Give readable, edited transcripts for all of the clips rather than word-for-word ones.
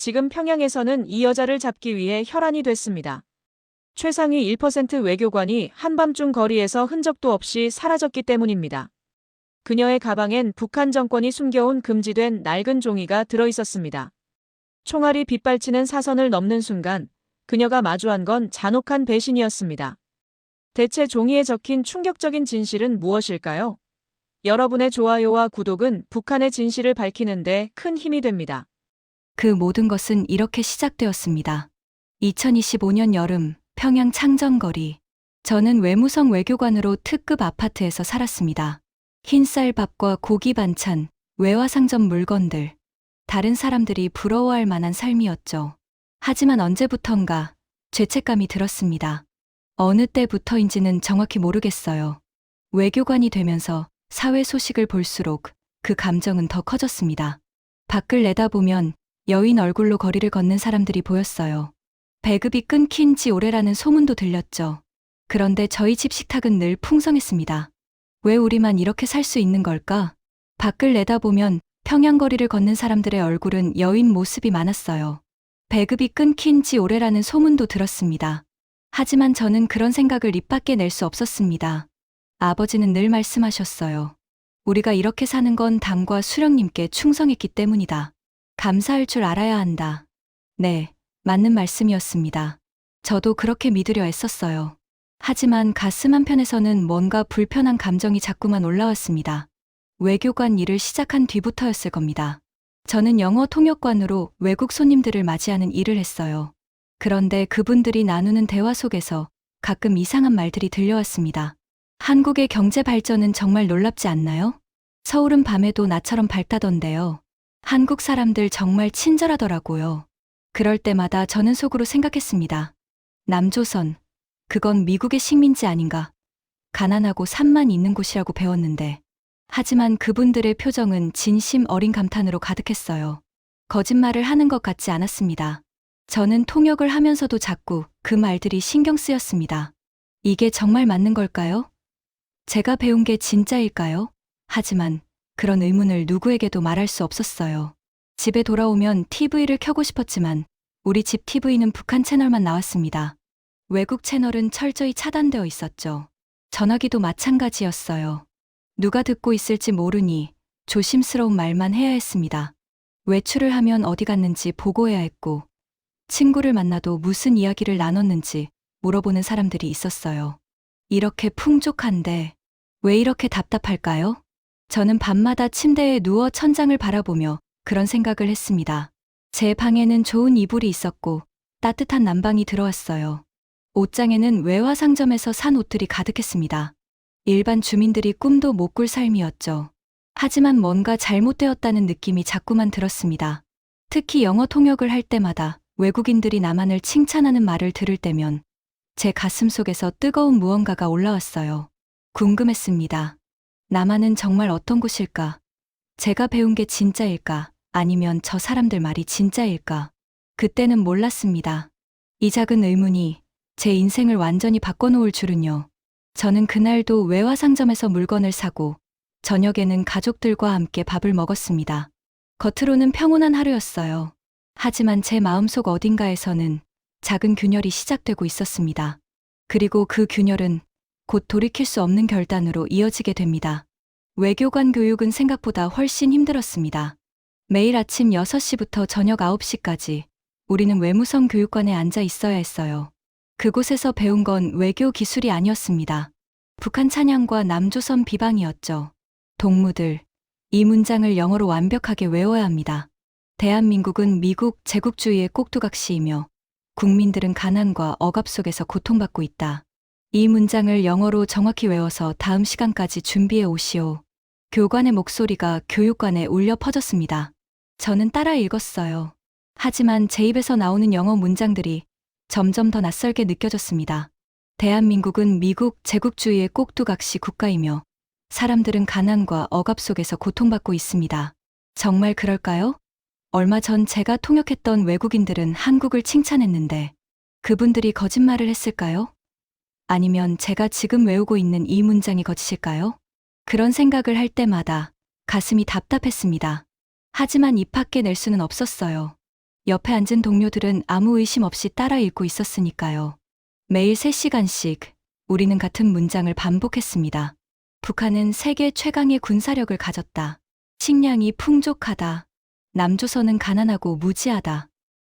지금 평양에서는 이 여자를 잡기 위해 혈안이 됐습니다. 최상위 1% 외교관이 한밤중 거리에서 흔적도 없이 사라졌기 때문입니다. 그녀의 가방엔 북한 정권이 숨겨온 금지된 낡은 종이가 들어 있었습니다. 총알이 빗발치는 사선을 넘는 순간 그녀가 마주한 건 잔혹한 배신이었습니다. 대체 종이에 적힌 충격적인 진실은 무엇일까요? 여러분의 좋아요와 구독은 북한의 진실을 밝히는데 큰 힘이 됩니다. 그 모든 것은 이렇게 시작되었습니다. 2025년 여름, 평양 창정거리. 저는 외무성 외교관으로 특급 아파트에서 살았습니다. 흰쌀밥과 고기 반찬, 외화상점 물건들. 다른 사람들이 부러워할 만한 삶이었죠. 하지만 언제부턴가 죄책감이 들었습니다. 어느 때부터인지는 정확히 모르겠어요. 외교관이 되면서 사회 소식을 볼수록 그 감정은 더 커졌습니다. 밖을 내다보면 여인 얼굴로 거리를 걷는 사람들이 보였어요. 배급이 끊긴 지 오래라는 소문도 들렸죠. 그런데 저희 집 식탁은 늘 풍성했습니다. 왜 우리만 이렇게 살 수 있는 걸까? 밖을 내다보면 평양거리를 걷는 사람들의 얼굴은 여인 모습이 많았어요. 배급이 끊긴 지 오래라는 소문도 들었습니다. 하지만 저는 그런 생각을 입 밖에 낼 수 없었습니다. 아버지는 늘 말씀하셨어요. 우리가 이렇게 사는 건 당과 수령님께 충성했기 때문이다. 감사할 줄 알아야 한다. 네, 맞는 말씀이었습니다. 저도 그렇게 믿으려 애썼어요. 하지만 가슴 한편에서는 뭔가 불편한 감정이 자꾸만 올라왔습니다. 외교관 일을 시작한 뒤부터였을 겁니다. 저는 영어 통역관으로 외국 손님들을 맞이하는 일을 했어요. 그런데 그분들이 나누는 대화 속에서 가끔 이상한 말들이 들려왔습니다. 한국의 경제 발전은 정말 놀랍지 않나요? 서울은 밤에도 나처럼 밝다던데요. 한국 사람들 정말 친절하더라고요. 그럴 때마다 저는 속으로 생각했습니다. 남조선, 그건 미국의 식민지 아닌가? 가난하고 산만 있는 곳이라고 배웠는데. 하지만 그분들의 표정은 진심 어린 감탄으로 가득했어요. 거짓말을 하는 것 같지 않았습니다. 저는 통역을 하면서도 자꾸 그 말들이 신경 쓰였습니다. 이게 정말 맞는 걸까요? 제가 배운 게 진짜일까요? 하지만 그런 의문을 누구에게도 말할 수 없었어요. 집에 돌아오면 TV를 켜고 싶었지만 우리 집 TV는 북한 채널만 나왔습니다. 외국 채널은 철저히 차단되어 있었죠. 전화기도 마찬가지였어요. 누가 듣고 있을지 모르니 조심스러운 말만 해야 했습니다. 외출을 하면 어디 갔는지 보고해야 했고, 친구를 만나도 무슨 이야기를 나눴는지 물어보는 사람들이 있었어요. 이렇게 풍족한데 왜 이렇게 답답할까요? 저는 밤마다 침대에 누워 천장을 바라보며 그런 생각을 했습니다. 제 방에는 좋은 이불이 있었고 따뜻한 난방이 들어왔어요. 옷장에는 외화상점에서 산 옷들이 가득했습니다. 일반 주민들이 꿈도 못 꿀 삶이었죠. 하지만 뭔가 잘못되었다는 느낌이 자꾸만 들었습니다. 특히 영어 통역을 할 때마다 외국인들이 나만을 칭찬하는 말을 들을 때면 제 가슴 속에서 뜨거운 무언가가 올라왔어요. 궁금했습니다. 남한은 정말 어떤 곳일까? 제가 배운 게 진짜일까? 아니면 저 사람들 말이 진짜일까? 그때는 몰랐습니다. 이 작은 의문이 제 인생을 완전히 바꿔놓을 줄은요. 저는 그날도 외화상점에서 물건을 사고 저녁에는 가족들과 함께 밥을 먹었습니다. 겉으로는 평온한 하루였어요. 하지만 제 마음속 어딘가에서는 작은 균열이 시작되고 있었습니다. 그리고 그 균열은 곧 돌이킬 수 없는 결단으로 이어지게 됩니다. 외교관 교육은 생각보다 훨씬 힘들었습니다. 매일 아침 6시부터 저녁 9시까지 우리는 외무성 교육관에 앉아 있어야 했어요. 그곳에서 배운 건 외교 기술이 아니었습니다. 북한 찬양과 남조선 비방이었죠. 동무들, 이 문장을 영어로 완벽하게 외워야 합니다. 대한민국은 미국 제국주의의 꼭두각시이며 국민들은 가난과 억압 속에서 고통받고 있다. 이 문장을 영어로 정확히 외워서 다음 시간까지 준비해 오시오. 교관의 목소리가 교육관에 울려 퍼졌습니다. 저는 따라 읽었어요. 하지만 제 입에서 나오는 영어 문장들이 점점 더 낯설게 느껴졌습니다. 대한민국은 미국 제국주의의 꼭두각시 국가이며 사람들은 가난과 억압 속에서 고통받고 있습니다. 정말 그럴까요? 얼마 전 제가 통역했던 외국인들은 한국을 칭찬했는데 그분들이 거짓말을 했을까요? 아니면 제가 지금 외우고 있는 이 문장이 거짓일까요? 그런 생각을 할 때마다 가슴이 답답했습니다. 하지만 입 밖에 낼 수는 없었어요. 옆에 앉은 동료들은 아무 의심 없이 따라 읽고 있었으니까요. 매일 3시간씩 우리는 같은 문장을 반복했습니다. 북한은 세계 최강의 군사력을 가졌다. 식량이 풍족하다. 남조선은 가난하고 무지하다.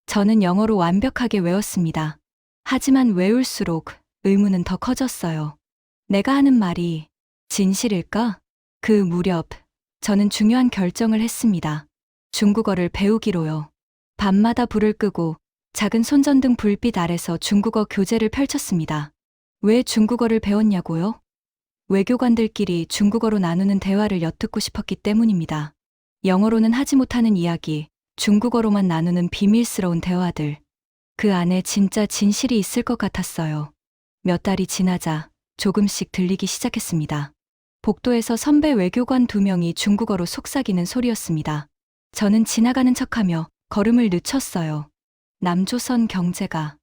저는 영어로 완벽하게 외웠습니다. 하지만 외울수록 의문은 더 커졌어요. 내가 하는 말이 진실일까? 그 무렵 저는 중요한 결정을 했습니다. 중국어를 배우기로요. 밤마다 불을 끄고 작은 손전등 불빛 아래서 중국어 교재를 펼쳤습니다. 왜 중국어를 배웠냐고요? 외교관들끼리 중국어로 나누는 대화를 엿듣고 싶었기 때문입니다. 영어로는 하지 못하는 이야기, 중국어로만 나누는 비밀스러운 대화들. 그 안에 진짜 진실이 있을 것 같았어요. 몇 달이 지나자 조금씩 들리기 시작했습니다. 복도에서 선배 외교관 2명이 중국어로 속삭이는 소리였습니다. 저는 지나가는 척하며 걸음을 늦췄어요. 남조선 경제가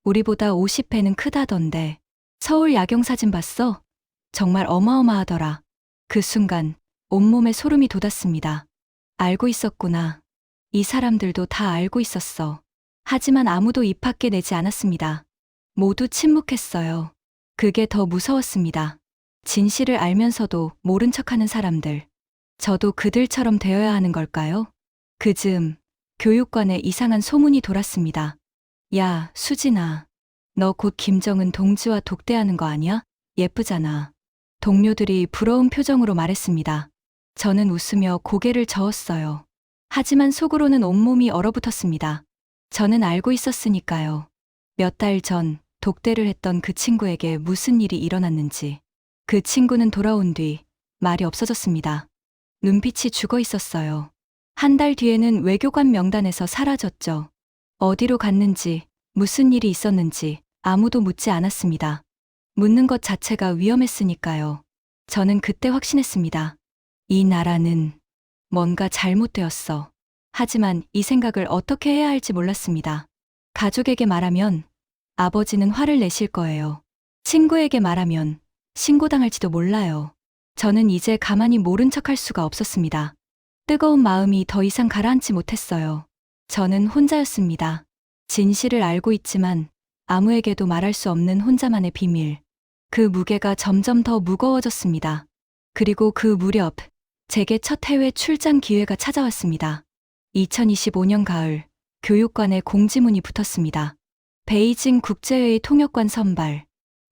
우리보다 50배는 크다던데. 서울 야경 사진 봤어? 정말 어마어마하더라. 그 순간 온몸에 소름이 돋았습니다. 알고 있었구나. 이 사람들도 다 알고 있었어. 하지만 아무도 입 밖에 내지 않았습니다. 모두 침묵했어요. 그게 더 무서웠습니다. 진실을 알면서도 모른 척하는 사람들. 저도 그들처럼 되어야 하는 걸까요? 그 즈음 교육관에 이상한 소문이 돌았습니다. 야, 수진아. 너 곧 김정은 동지와 독대하는 거 아니야? 예쁘잖아. 동료들이 부러운 표정으로 말했습니다. 저는 웃으며 고개를 저었어요. 하지만 속으로는 온몸이 얼어붙었습니다. 저는 알고 있었으니까요. 몇 달 전 독대를 했던 그 친구에게 무슨 일이 일어났는지. 그 친구는 돌아온 뒤 말이 없어졌습니다. 눈빛이 죽어 있었어요. 한 달 뒤에는 외교관 명단에서 사라졌죠. 어디로 갔는지, 무슨 일이 있었는지 아무도 묻지 않았습니다. 묻는 것 자체가 위험했으니까요. 저는 그때 확신했습니다. 이 나라는 뭔가 잘못되었어. 하지만 이 생각을 어떻게 해야 할지 몰랐습니다. 가족에게 말하면 아버지는 화를 내실 거예요. 친구에게 말하면 신고당할지도 몰라요. 저는 이제 가만히 모른 척할 수가 없었습니다. 뜨거운 마음이 더 이상 가라앉지 못했어요. 저는 혼자였습니다. 진실을 알고 있지만 아무에게도 말할 수 없는 혼자만의 비밀. 그 무게가 점점 더 무거워졌습니다. 그리고 그 무렵 제게 첫 해외 출장 기회가 찾아왔습니다. 2025년 가을 교육관에 공지문이 붙었습니다. 베이징 국제회의 통역관 선발.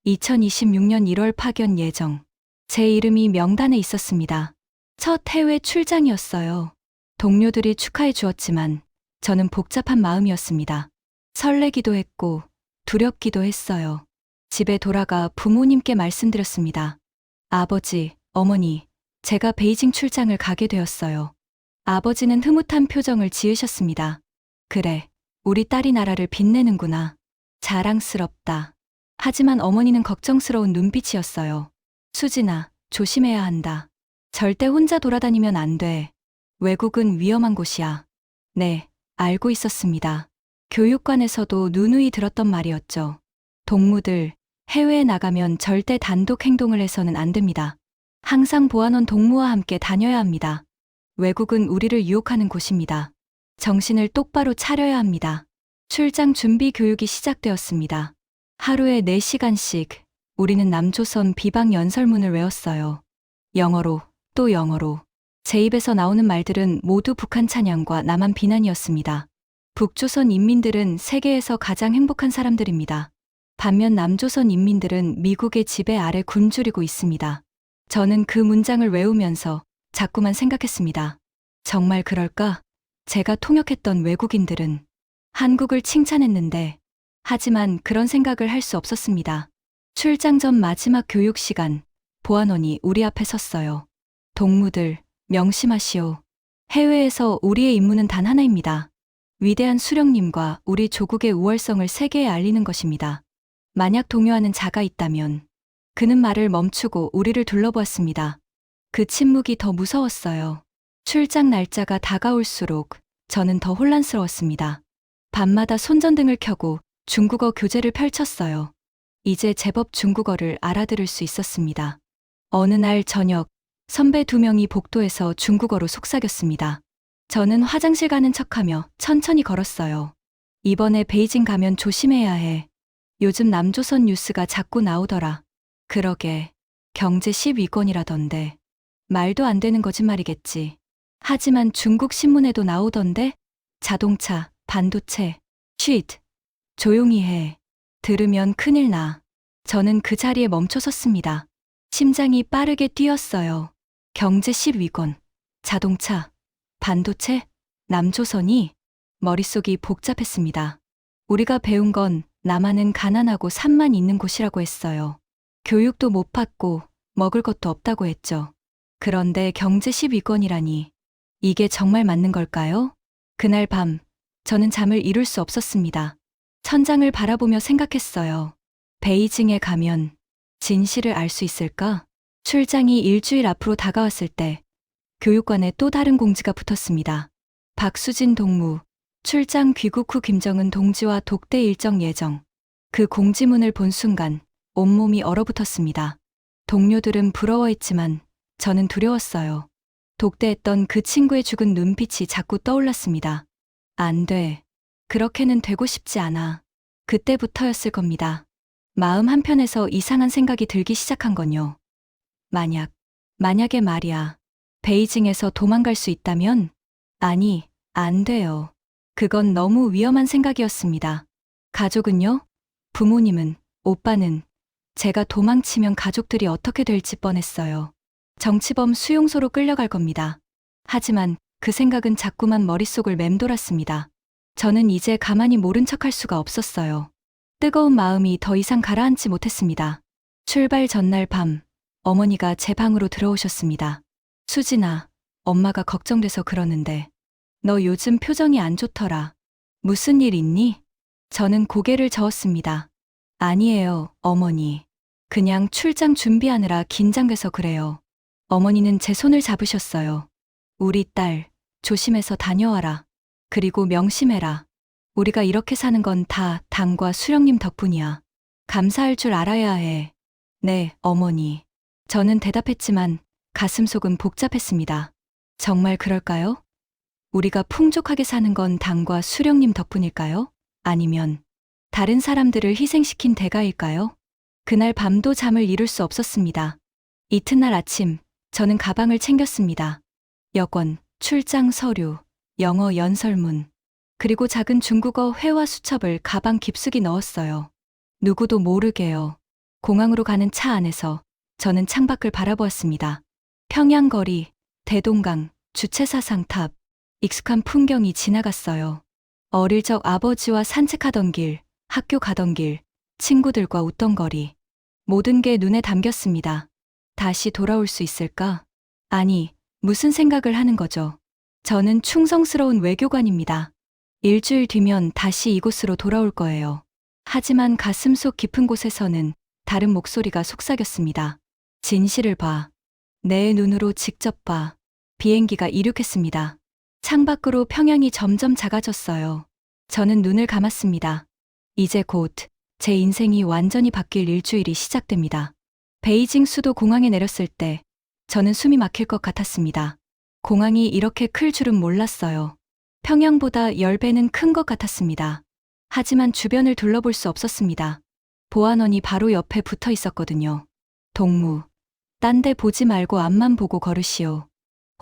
2026년 1월 파견 예정. 제 이름이 명단에 있었습니다. 첫 해외 출장이었어요. 동료들이 축하해 주었지만 저는 복잡한 마음이었습니다. 설레기도 했고 두렵기도 했어요. 집에 돌아가 부모님께 말씀드렸습니다. 아버지, 어머니, 제가 베이징 출장을 가게 되었어요. 아버지는 흐뭇한 표정을 지으셨습니다. 그래, 우리 딸이 나라를 빛내는구나. 자랑스럽다. 하지만 어머니는 걱정스러운 눈빛이었어요. 수진아, 조심해야 한다. 절대 혼자 돌아다니면 안 돼. 외국은 위험한 곳이야. 네, 알고 있었습니다. 교육관에서도 누누이 들었던 말이었죠. 동무들, 해외에 나가면 절대 단독 행동을 해서는 안 됩니다. 항상 보안원 동무와 함께 다녀야 합니다. 외국은 우리를 유혹하는 곳입니다. 정신을 똑바로 차려야 합니다. 출장 준비 교육이 시작되었습니다. 하루에 4시간씩 우리는 남조선 비방 연설문을 외웠어요. 영어로, 또 영어로. 제 입에서 나오는 말들은 모두 북한 찬양과 남한 비난이었습니다. 북조선 인민들은 세계에서 가장 행복한 사람들입니다. 반면 남조선 인민들은 미국의 지배 아래 굶주리고 있습니다. 저는 그 문장을 외우면서 자꾸만 생각했습니다. 정말 그럴까? 제가 통역했던 외국인들은 한국을 칭찬했는데, 하지만 그런 생각을 할 수 없었습니다. 출장 전 마지막 교육 시간, 보안원이 우리 앞에 섰어요. 동무들, 명심하시오. 해외에서 우리의 임무는 단 하나입니다. 위대한 수령님과 우리 조국의 우월성을 세계에 알리는 것입니다. 만약 동요하는 자가 있다면 그는 말을 멈추고 우리를 둘러보았습니다. 그 침묵이 더 무서웠어요. 출장 날짜가 다가올수록 저는 더 혼란스러웠습니다. 밤마다 손전등을 켜고 중국어 교재를 펼쳤어요. 이제 제법 중국어를 알아들을 수 있었습니다. 어느 날 저녁, 선배 2명이 복도에서 중국어로 속삭였습니다. 저는 화장실 가는 척하며 천천히 걸었어요. 이번에 베이징 가면 조심해야 해. 요즘 남조선 뉴스가 자꾸 나오더라. 그러게. 경제 10위권이라던데. 말도 안 되는 거짓말이겠지. 하지만 중국 신문에도 나오던데? 자동차, 반도체, 쉿. 조용히 해. 들으면 큰일 나. 저는 그 자리에 멈춰 섰습니다. 심장이 빠르게 뛰었어요. 경제 10위권, 자동차, 반도체, 남조선이 머릿속이 복잡했습니다. 우리가 배운 건 남한은 가난하고 산만 있는 곳이라고 했어요. 교육도 못 받고 먹을 것도 없다고 했죠. 그런데 경제 10위권이라니 이게 정말 맞는 걸까요? 그날 밤 저는 잠을 이룰 수 없었습니다. 천장을 바라보며 생각했어요. 베이징에 가면 진실을 알 수 있을까? 출장이 일주일 앞으로 다가왔을 때 교육관에 또 다른 공지가 붙었습니다. 박수진 동무, 출장 귀국 후 김정은 동지와 독대 일정 예정. 그 공지문을 본 순간 온몸이 얼어붙었습니다. 동료들은 부러워했지만 저는 두려웠어요. 독대했던 그 친구의 죽은 눈빛이 자꾸 떠올랐습니다. 안 돼. 그렇게는 되고 싶지 않아. 그때부터였을 겁니다. 마음 한편에서 이상한 생각이 들기 시작한 건요. 만약에 말이야. 베이징에서 도망갈 수 있다면? 아니, 안 돼요. 그건 너무 위험한 생각이었습니다. 가족은요? 부모님은, 오빠는, 제가 도망치면 가족들이 어떻게 될지 뻔했어요. 정치범 수용소로 끌려갈 겁니다. 하지만 그 생각은 자꾸만 머릿속을 맴돌았습니다. 저는 이제 가만히 모른 척할 수가 없었어요. 뜨거운 마음이 더 이상 가라앉지 못했습니다. 출발 전날 밤, 어머니가 제 방으로 들어오셨습니다. 수진아, 엄마가 걱정돼서 그러는데 너 요즘 표정이 안 좋더라. 무슨 일 있니? 저는 고개를 저었습니다. 아니에요, 어머니. 그냥 출장 준비하느라 긴장돼서 그래요. 어머니는 제 손을 잡으셨어요. 우리 딸, 조심해서 다녀와라. 그리고 명심해라. 우리가 이렇게 사는 건 다 당과 수령님 덕분이야. 감사할 줄 알아야 해. 네, 어머니. 저는 대답했지만 가슴속은 복잡했습니다. 정말 그럴까요? 우리가 풍족하게 사는 건 당과 수령님 덕분일까요? 아니면 다른 사람들을 희생시킨 대가일까요? 그날 밤도 잠을 이룰 수 없었습니다. 이튿날 아침, 저는 가방을 챙겼습니다. 여권, 출장 서류, 영어 연설문, 그리고 작은 중국어 회화 수첩을 가방 깊숙이 넣었어요. 누구도 모르게요. 공항으로 가는 차 안에서 저는 창밖을 바라보았습니다. 평양거리, 대동강, 주체사상탑, 익숙한 풍경이 지나갔어요. 어릴 적 아버지와 산책하던 길, 학교 가던 길, 친구들과 웃던 거리. 모든 게 눈에 담겼습니다. 다시 돌아올 수 있을까? 아니, 무슨 생각을 하는 거죠? 저는 충성스러운 외교관입니다. 일주일 뒤면 다시 이곳으로 돌아올 거예요. 하지만 가슴속 깊은 곳에서는 다른 목소리가 속삭였습니다. 진실을 봐. 내 눈으로 직접 봐. 비행기가 이륙했습니다. 창밖으로 평양이 점점 작아졌어요. 저는 눈을 감았습니다. 이제 곧 제 인생이 완전히 바뀔 일주일이 시작됩니다. 베이징 수도 공항에 내렸을 때 저는 숨이 막힐 것 같았습니다. 공항이 이렇게 클 줄은 몰랐어요. 평양보다 10배는 큰 것 같았습니다. 하지만 주변을 둘러볼 수 없었습니다. 보안원이 바로 옆에 붙어 있었거든요. 동무, 딴 데 보지 말고 앞만 보고 걸으시오.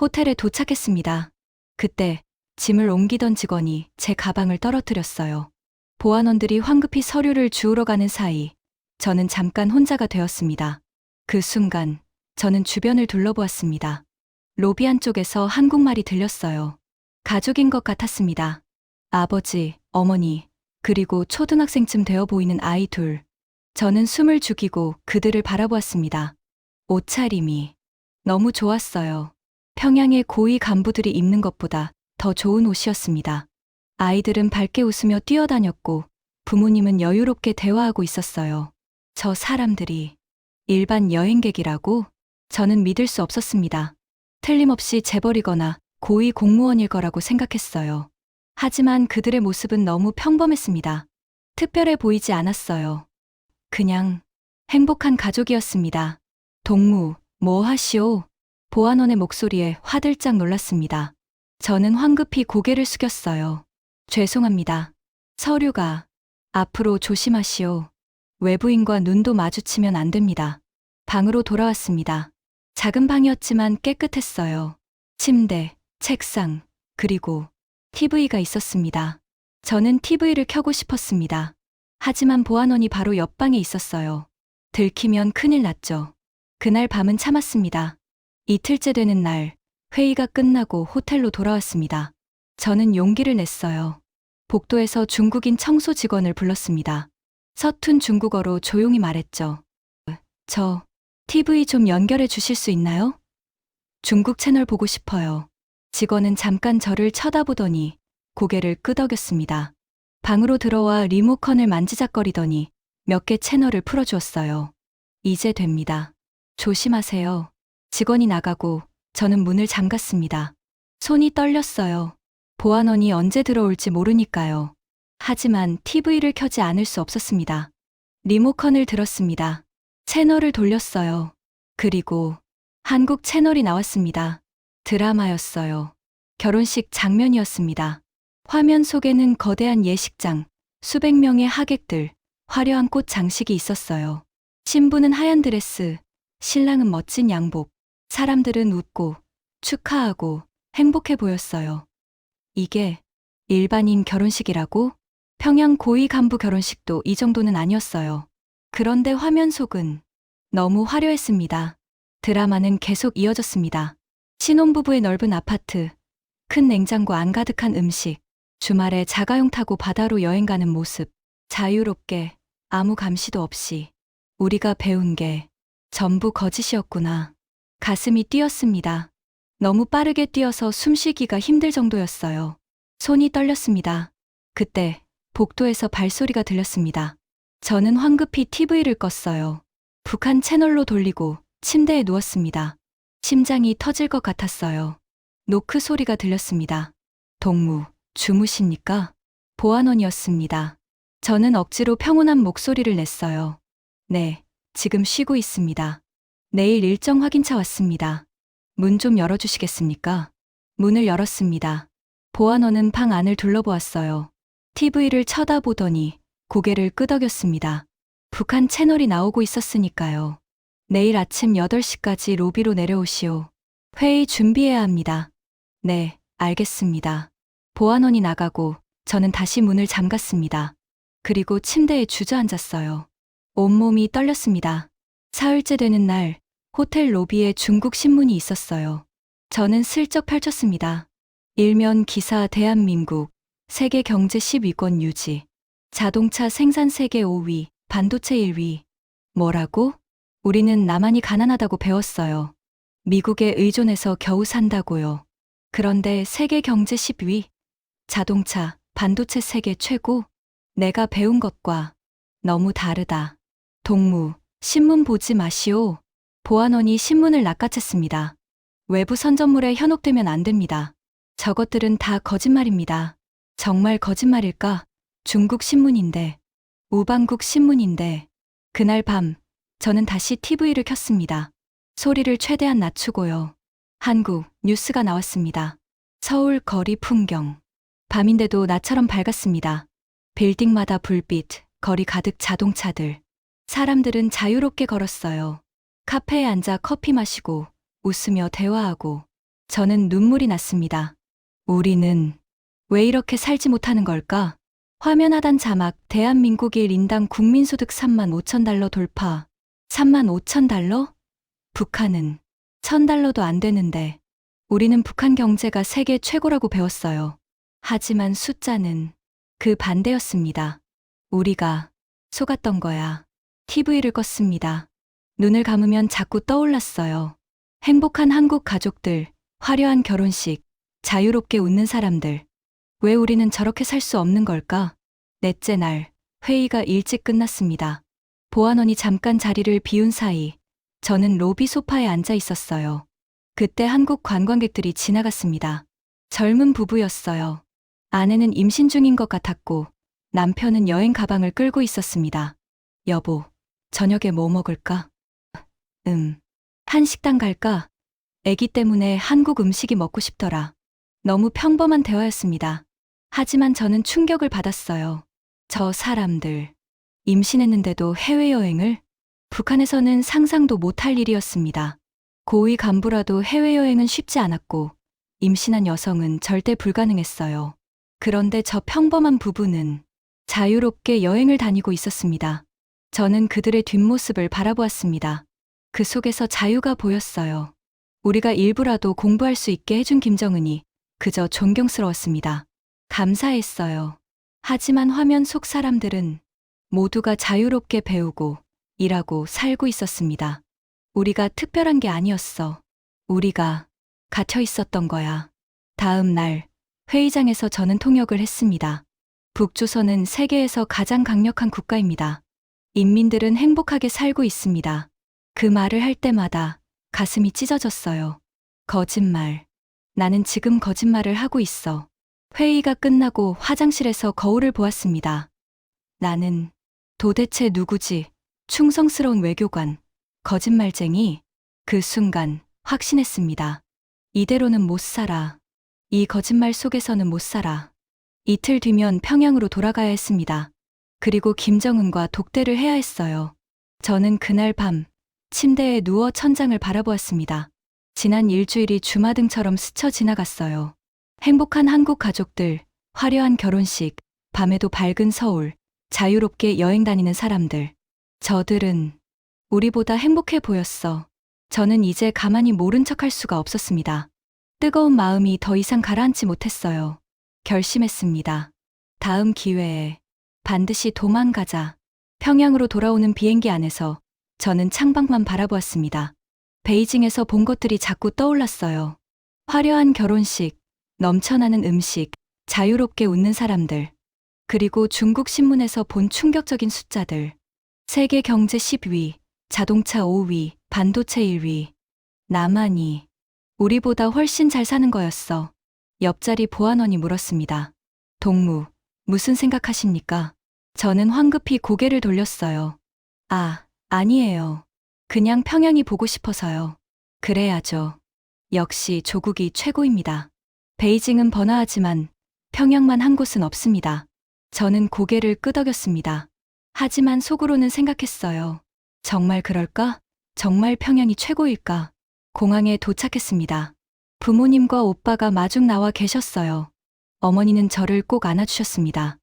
호텔에 도착했습니다. 그때 짐을 옮기던 직원이 제 가방을 떨어뜨렸어요. 보안원들이 황급히 서류를 주우러 가는 사이 저는 잠깐 혼자가 되었습니다. 그 순간 저는 주변을 둘러보았습니다. 로비 안쪽에서 한국말이 들렸어요. 가족인 것 같았습니다. 아버지, 어머니, 그리고 초등학생쯤 되어 보이는 아이 둘. 저는 숨을 죽이고 그들을 바라보았습니다. 옷차림이 너무 좋았어요. 평양의 고위 간부들이 입는 것보다 더 좋은 옷이었습니다. 아이들은 밝게 웃으며 뛰어다녔고 부모님은 여유롭게 대화하고 있었어요. 저 사람들이 일반 여행객이라고? 저는 믿을 수 없었습니다. 틀림없이 재벌이거나 고위 공무원일 거라고 생각했어요. 하지만 그들의 모습은 너무 평범했습니다. 특별해 보이지 않았어요. 그냥 행복한 가족이었습니다. 동무, 뭐 하시오? 보안원의 목소리에 화들짝 놀랐습니다. 저는 황급히 고개를 숙였어요. 죄송합니다. 서류가. 앞으로 조심하시오. 외부인과 눈도 마주치면 안 됩니다. 방으로 돌아왔습니다. 작은 방이었지만 깨끗했어요. 침대, 책상, 그리고 TV가 있었습니다. 저는 TV를 켜고 싶었습니다. 하지만 보안원이 바로 옆방에 있었어요. 들키면 큰일 났죠. 그날 밤은 참았습니다. 이틀째 되는 날, 회의가 끝나고 호텔로 돌아왔습니다. 저는 용기를 냈어요. 복도에서 중국인 청소 직원을 불렀습니다. 서툰 중국어로 조용히 말했죠. 저, TV 좀 연결해 주실 수 있나요? 중국 채널 보고 싶어요. 직원은 잠깐 저를 쳐다보더니 고개를 끄덕였습니다. 방으로 들어와 리모컨을 만지작거리더니 몇 개 채널을 풀어주었어요. 이제 됩니다. 조심하세요. 직원이 나가고 저는 문을 잠갔습니다. 손이 떨렸어요. 보안원이 언제 들어올지 모르니까요. 하지만 TV를 켜지 않을 수 없었습니다. 리모컨을 들었습니다. 채널을 돌렸어요. 그리고 한국 채널이 나왔습니다. 드라마였어요. 결혼식 장면이었습니다. 화면 속에는 거대한 예식장, 수백 명의 하객들, 화려한 꽃 장식이 있었어요. 신부는 하얀 드레스, 신랑은 멋진 양복, 사람들은 웃고 축하하고 행복해 보였어요. 이게 일반인 결혼식이라고? 평양 고위 간부 결혼식도 이 정도는 아니었어요. 그런데 화면 속은 너무 화려했습니다. 드라마는 계속 이어졌습니다. 신혼부부의 넓은 아파트, 큰 냉장고 안 가득한 음식, 주말에 자가용 타고 바다로 여행 가는 모습, 자유롭게 아무 감시도 없이 우리가 배운 게 전부 거짓이었구나. 가슴이 뛰었습니다. 너무 빠르게 뛰어서 숨쉬기가 힘들 정도였어요. 손이 떨렸습니다. 그때 복도에서 발소리가 들렸습니다. 저는 황급히 TV를 껐어요. 북한 채널로 돌리고 침대에 누웠습니다. 심장이 터질 것 같았어요. 노크 소리가 들렸습니다. 동무, 주무십니까? 보안원이었습니다. 저는 억지로 평온한 목소리를 냈어요. 네, 지금 쉬고 있습니다. 내일 일정 확인차 왔습니다. 문 좀 열어주시겠습니까? 문을 열었습니다. 보안원은 방 안을 둘러보았어요. TV를 쳐다보더니 고개를 끄덕였습니다. 북한 채널이 나오고 있었으니까요. 내일 아침 8시까지 로비로 내려오시오. 회의 준비해야 합니다. 네, 알겠습니다. 보안원이 나가고 저는 다시 문을 잠갔습니다. 그리고 침대에 주저앉았어요. 온몸이 떨렸습니다. 사흘째 되는 날, 호텔 로비에 중국 신문이 있었어요. 저는 슬쩍 펼쳤습니다. 일면 기사 대한민국, 세계 경제 10위권 유지, 자동차 생산 세계 5위, 반도체 1위. 뭐라고? 우리는 나만이 가난하다고 배웠어요. 미국에 의존해서 겨우 산다고요. 그런데 세계 경제 10위, 자동차, 반도체 세계 최고? 내가 배운 것과 너무 다르다. 동무, 신문 보지 마시오. 보안원이 신문을 낚아챘습니다. 외부 선전물에 현혹되면 안 됩니다. 저것들은 다 거짓말입니다. 정말 거짓말일까? 중국 신문인데, 우방국 신문인데. 그날 밤, 저는 다시 TV를 켰습니다. 소리를 최대한 낮추고요. 한국 뉴스가 나왔습니다. 서울 거리 풍경. 밤인데도 나처럼 밝았습니다. 빌딩마다 불빛, 거리 가득 자동차들. 사람들은 자유롭게 걸었어요. 카페에 앉아 커피 마시고 웃으며 대화하고 저는 눈물이 났습니다. 우리는 왜 이렇게 살지 못하는 걸까? 화면 하단 자막 대한민국이 1인당 국민소득 35,000달러 돌파. 35,000달러? 북한은 1,000달러도 안 되는데 우리는 북한 경제가 세계 최고라고 배웠어요. 하지만 숫자는 그 반대였습니다. 우리가 속았던 거야. TV를 껐습니다. 눈을 감으면 자꾸 떠올랐어요. 행복한 한국 가족들, 화려한 결혼식, 자유롭게 웃는 사람들. 왜 우리는 저렇게 살 수 없는 걸까? 넷째 날, 회의가 일찍 끝났습니다. 보안원이 잠깐 자리를 비운 사이, 저는 로비 소파에 앉아 있었어요. 그때 한국 관광객들이 지나갔습니다. 젊은 부부였어요. 아내는 임신 중인 것 같았고, 남편은 여행 가방을 끌고 있었습니다. 여보, 저녁에 뭐 먹을까? 한식당 갈까? 애기 때문에 한국 음식이 먹고 싶더라. 너무 평범한 대화였습니다. 하지만 저는 충격을 받았어요. 저 사람들, 임신했는데도 해외여행을? 북한에서는 상상도 못할 일이었습니다. 고위 간부라도 해외여행은 쉽지 않았고, 임신한 여성은 절대 불가능했어요. 그런데 저 평범한 부부는 자유롭게 여행을 다니고 있었습니다. 저는 그들의 뒷모습을 바라보았습니다. 그 속에서 자유가 보였어요. 우리가 일부라도 공부할 수 있게 해준 김정은이 그저 존경스러웠습니다. 감사했어요. 하지만 화면 속 사람들은 모두가 자유롭게 배우고 일하고 살고 있었습니다. 우리가 특별한 게 아니었어. 우리가 갇혀 있었던 거야. 다음 날 회의장에서 저는 통역을 했습니다. 북조선은 세계에서 가장 강력한 국가입니다. 인민들은 행복하게 살고 있습니다. 그 말을 할 때마다 가슴이 찢어졌어요. 거짓말. 나는 지금 거짓말을 하고 있어. 회의가 끝나고 화장실에서 거울을 보았습니다. 나는 도대체 누구지? 충성스러운 외교관, 거짓말쟁이. 그 순간 확신했습니다. 이대로는 못 살아. 이 거짓말 속에서는 못 살아. 이틀 뒤면 평양으로 돌아가야 했습니다. 그리고 김정은과 독대를 해야 했어요. 저는 그날 밤 침대에 누워 천장을 바라보았습니다. 지난 일주일이 주마등처럼 스쳐 지나갔어요. 행복한 한국 가족들, 화려한 결혼식, 밤에도 밝은 서울, 자유롭게 여행 다니는 사람들. 저들은 우리보다 행복해 보였어. 저는 이제 가만히 모른 척할 수가 없었습니다. 뜨거운 마음이 더 이상 가라앉지 못했어요. 결심했습니다. 다음 기회에 반드시 도망가자. 평양으로 돌아오는 비행기 안에서 저는 창밖만 바라보았습니다. 베이징에서 본 것들이 자꾸 떠올랐어요. 화려한 결혼식, 넘쳐나는 음식, 자유롭게 웃는 사람들. 그리고 중국 신문에서 본 충격적인 숫자들. 세계 경제 10위, 자동차 5위, 반도체 1위. 나만이 우리보다 훨씬 잘 사는 거였어. 옆자리 보안원이 물었습니다. 동무, 무슨 생각하십니까? 저는 황급히 고개를 돌렸어요. 아니에요. 그냥 평양이 보고 싶어서요. 그래야죠. 역시 조국이 최고입니다. 베이징은 번화하지만 평양만 한 곳은 없습니다. 저는 고개를 끄덕였습니다. 하지만 속으로는 생각했어요. 정말 그럴까? 정말 평양이 최고일까? 공항에 도착했습니다. 부모님과 오빠가 마중 나와 계셨어요. 어머니는 저를 꼭 안아주셨습니다.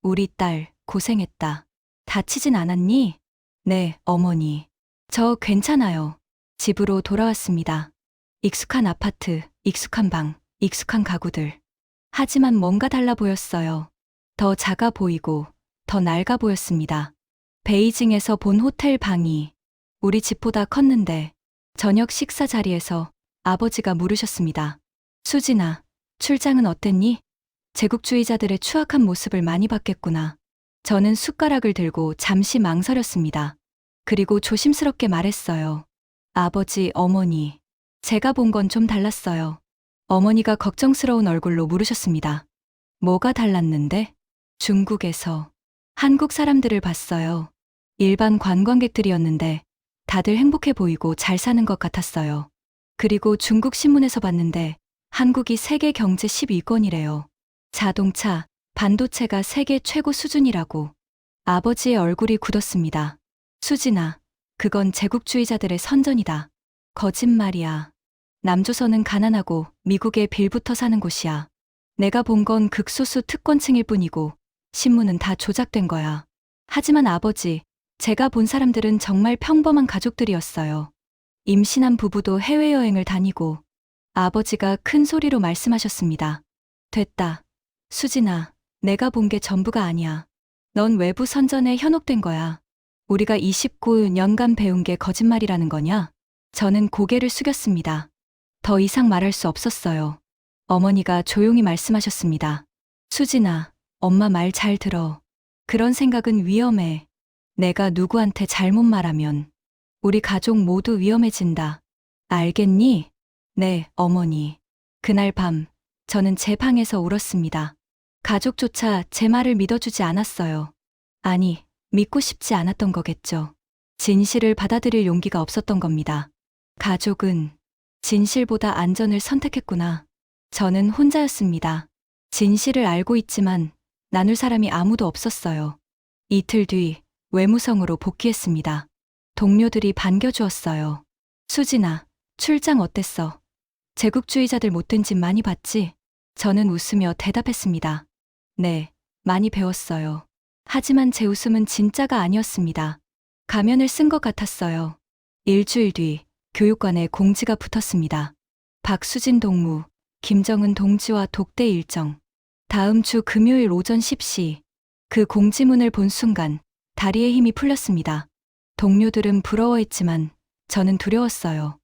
우리 딸, 고생했다. 다치진 않았니? 네, 어머니. 저 괜찮아요. 집으로 돌아왔습니다. 익숙한 아파트, 익숙한 방, 익숙한 가구들. 하지만 뭔가 달라 보였어요. 더 작아 보이고, 더 낡아 보였습니다. 베이징에서 본 호텔 방이 우리 집보다 컸는데, 저녁 식사 자리에서 아버지가 물으셨습니다. 수진아, 출장은 어땠니? 제국주의자들의 추악한 모습을 많이 봤겠구나. 저는 숟가락을 들고 잠시 망설였습니다. 그리고 조심스럽게 말했어요. 아버지, 어머니. 제가 본 건 좀 달랐어요. 어머니가 걱정스러운 얼굴로 물으셨습니다. 뭐가 달랐는데? 중국에서 한국 사람들을 봤어요. 일반 관광객들이었는데 다들 행복해 보이고 잘 사는 것 같았어요. 그리고 중국 신문에서 봤는데 한국이 세계 경제 10위권이래요. 자동차, 반도체가 세계 최고 수준이라고. 아버지의 얼굴이 굳었습니다. 수진아, 그건 제국주의자들의 선전이다. 거짓말이야. 남조선은 가난하고 미국에 빌붙어 사는 곳이야. 내가 본 건 극소수 특권층일 뿐이고 신문은 다 조작된 거야. 하지만 아버지, 제가 본 사람들은 정말 평범한 가족들이었어요. 임신한 부부도 해외여행을 다니고 아버지가 큰 소리로 말씀하셨습니다. 됐다. 수진아, 내가 본 게 전부가 아니야. 넌 외부 선전에 현혹된 거야. 우리가 29년간 배운 게 거짓말이라는 거냐? 저는 고개를 숙였습니다. 더 이상 말할 수 없었어요. 어머니가 조용히 말씀하셨습니다. 수진아, 엄마 말 잘 들어. 그런 생각은 위험해. 내가 누구한테 잘못 말하면 우리 가족 모두 위험해진다. 알겠니? 네, 어머니. 그날 밤, 저는 제 방에서 울었습니다. 가족조차 제 말을 믿어주지 않았어요. 아니, 믿고 싶지 않았던 거겠죠. 진실을 받아들일 용기가 없었던 겁니다. 가족은 진실보다 안전을 선택했구나. 저는 혼자였습니다. 진실을 알고 있지만 나눌 사람이 아무도 없었어요. 이틀 뒤 외무성으로 복귀했습니다. 동료들이 반겨주었어요. 수진아, 출장 어땠어? 제국주의자들 못된 짓 많이 봤지? 저는 웃으며 대답했습니다. 네, 많이 배웠어요. 하지만 제 웃음은 진짜가 아니었습니다. 가면을 쓴 것 같았어요. 일주일 뒤 교육관에 공지가 붙었습니다. 박수진 동무, 김정은 동지와 독대 일정. 다음 주 금요일 오전 10시. 그 공지문을 본 순간 다리에 힘이 풀렸습니다. 동료들은 부러워했지만 저는 두려웠어요.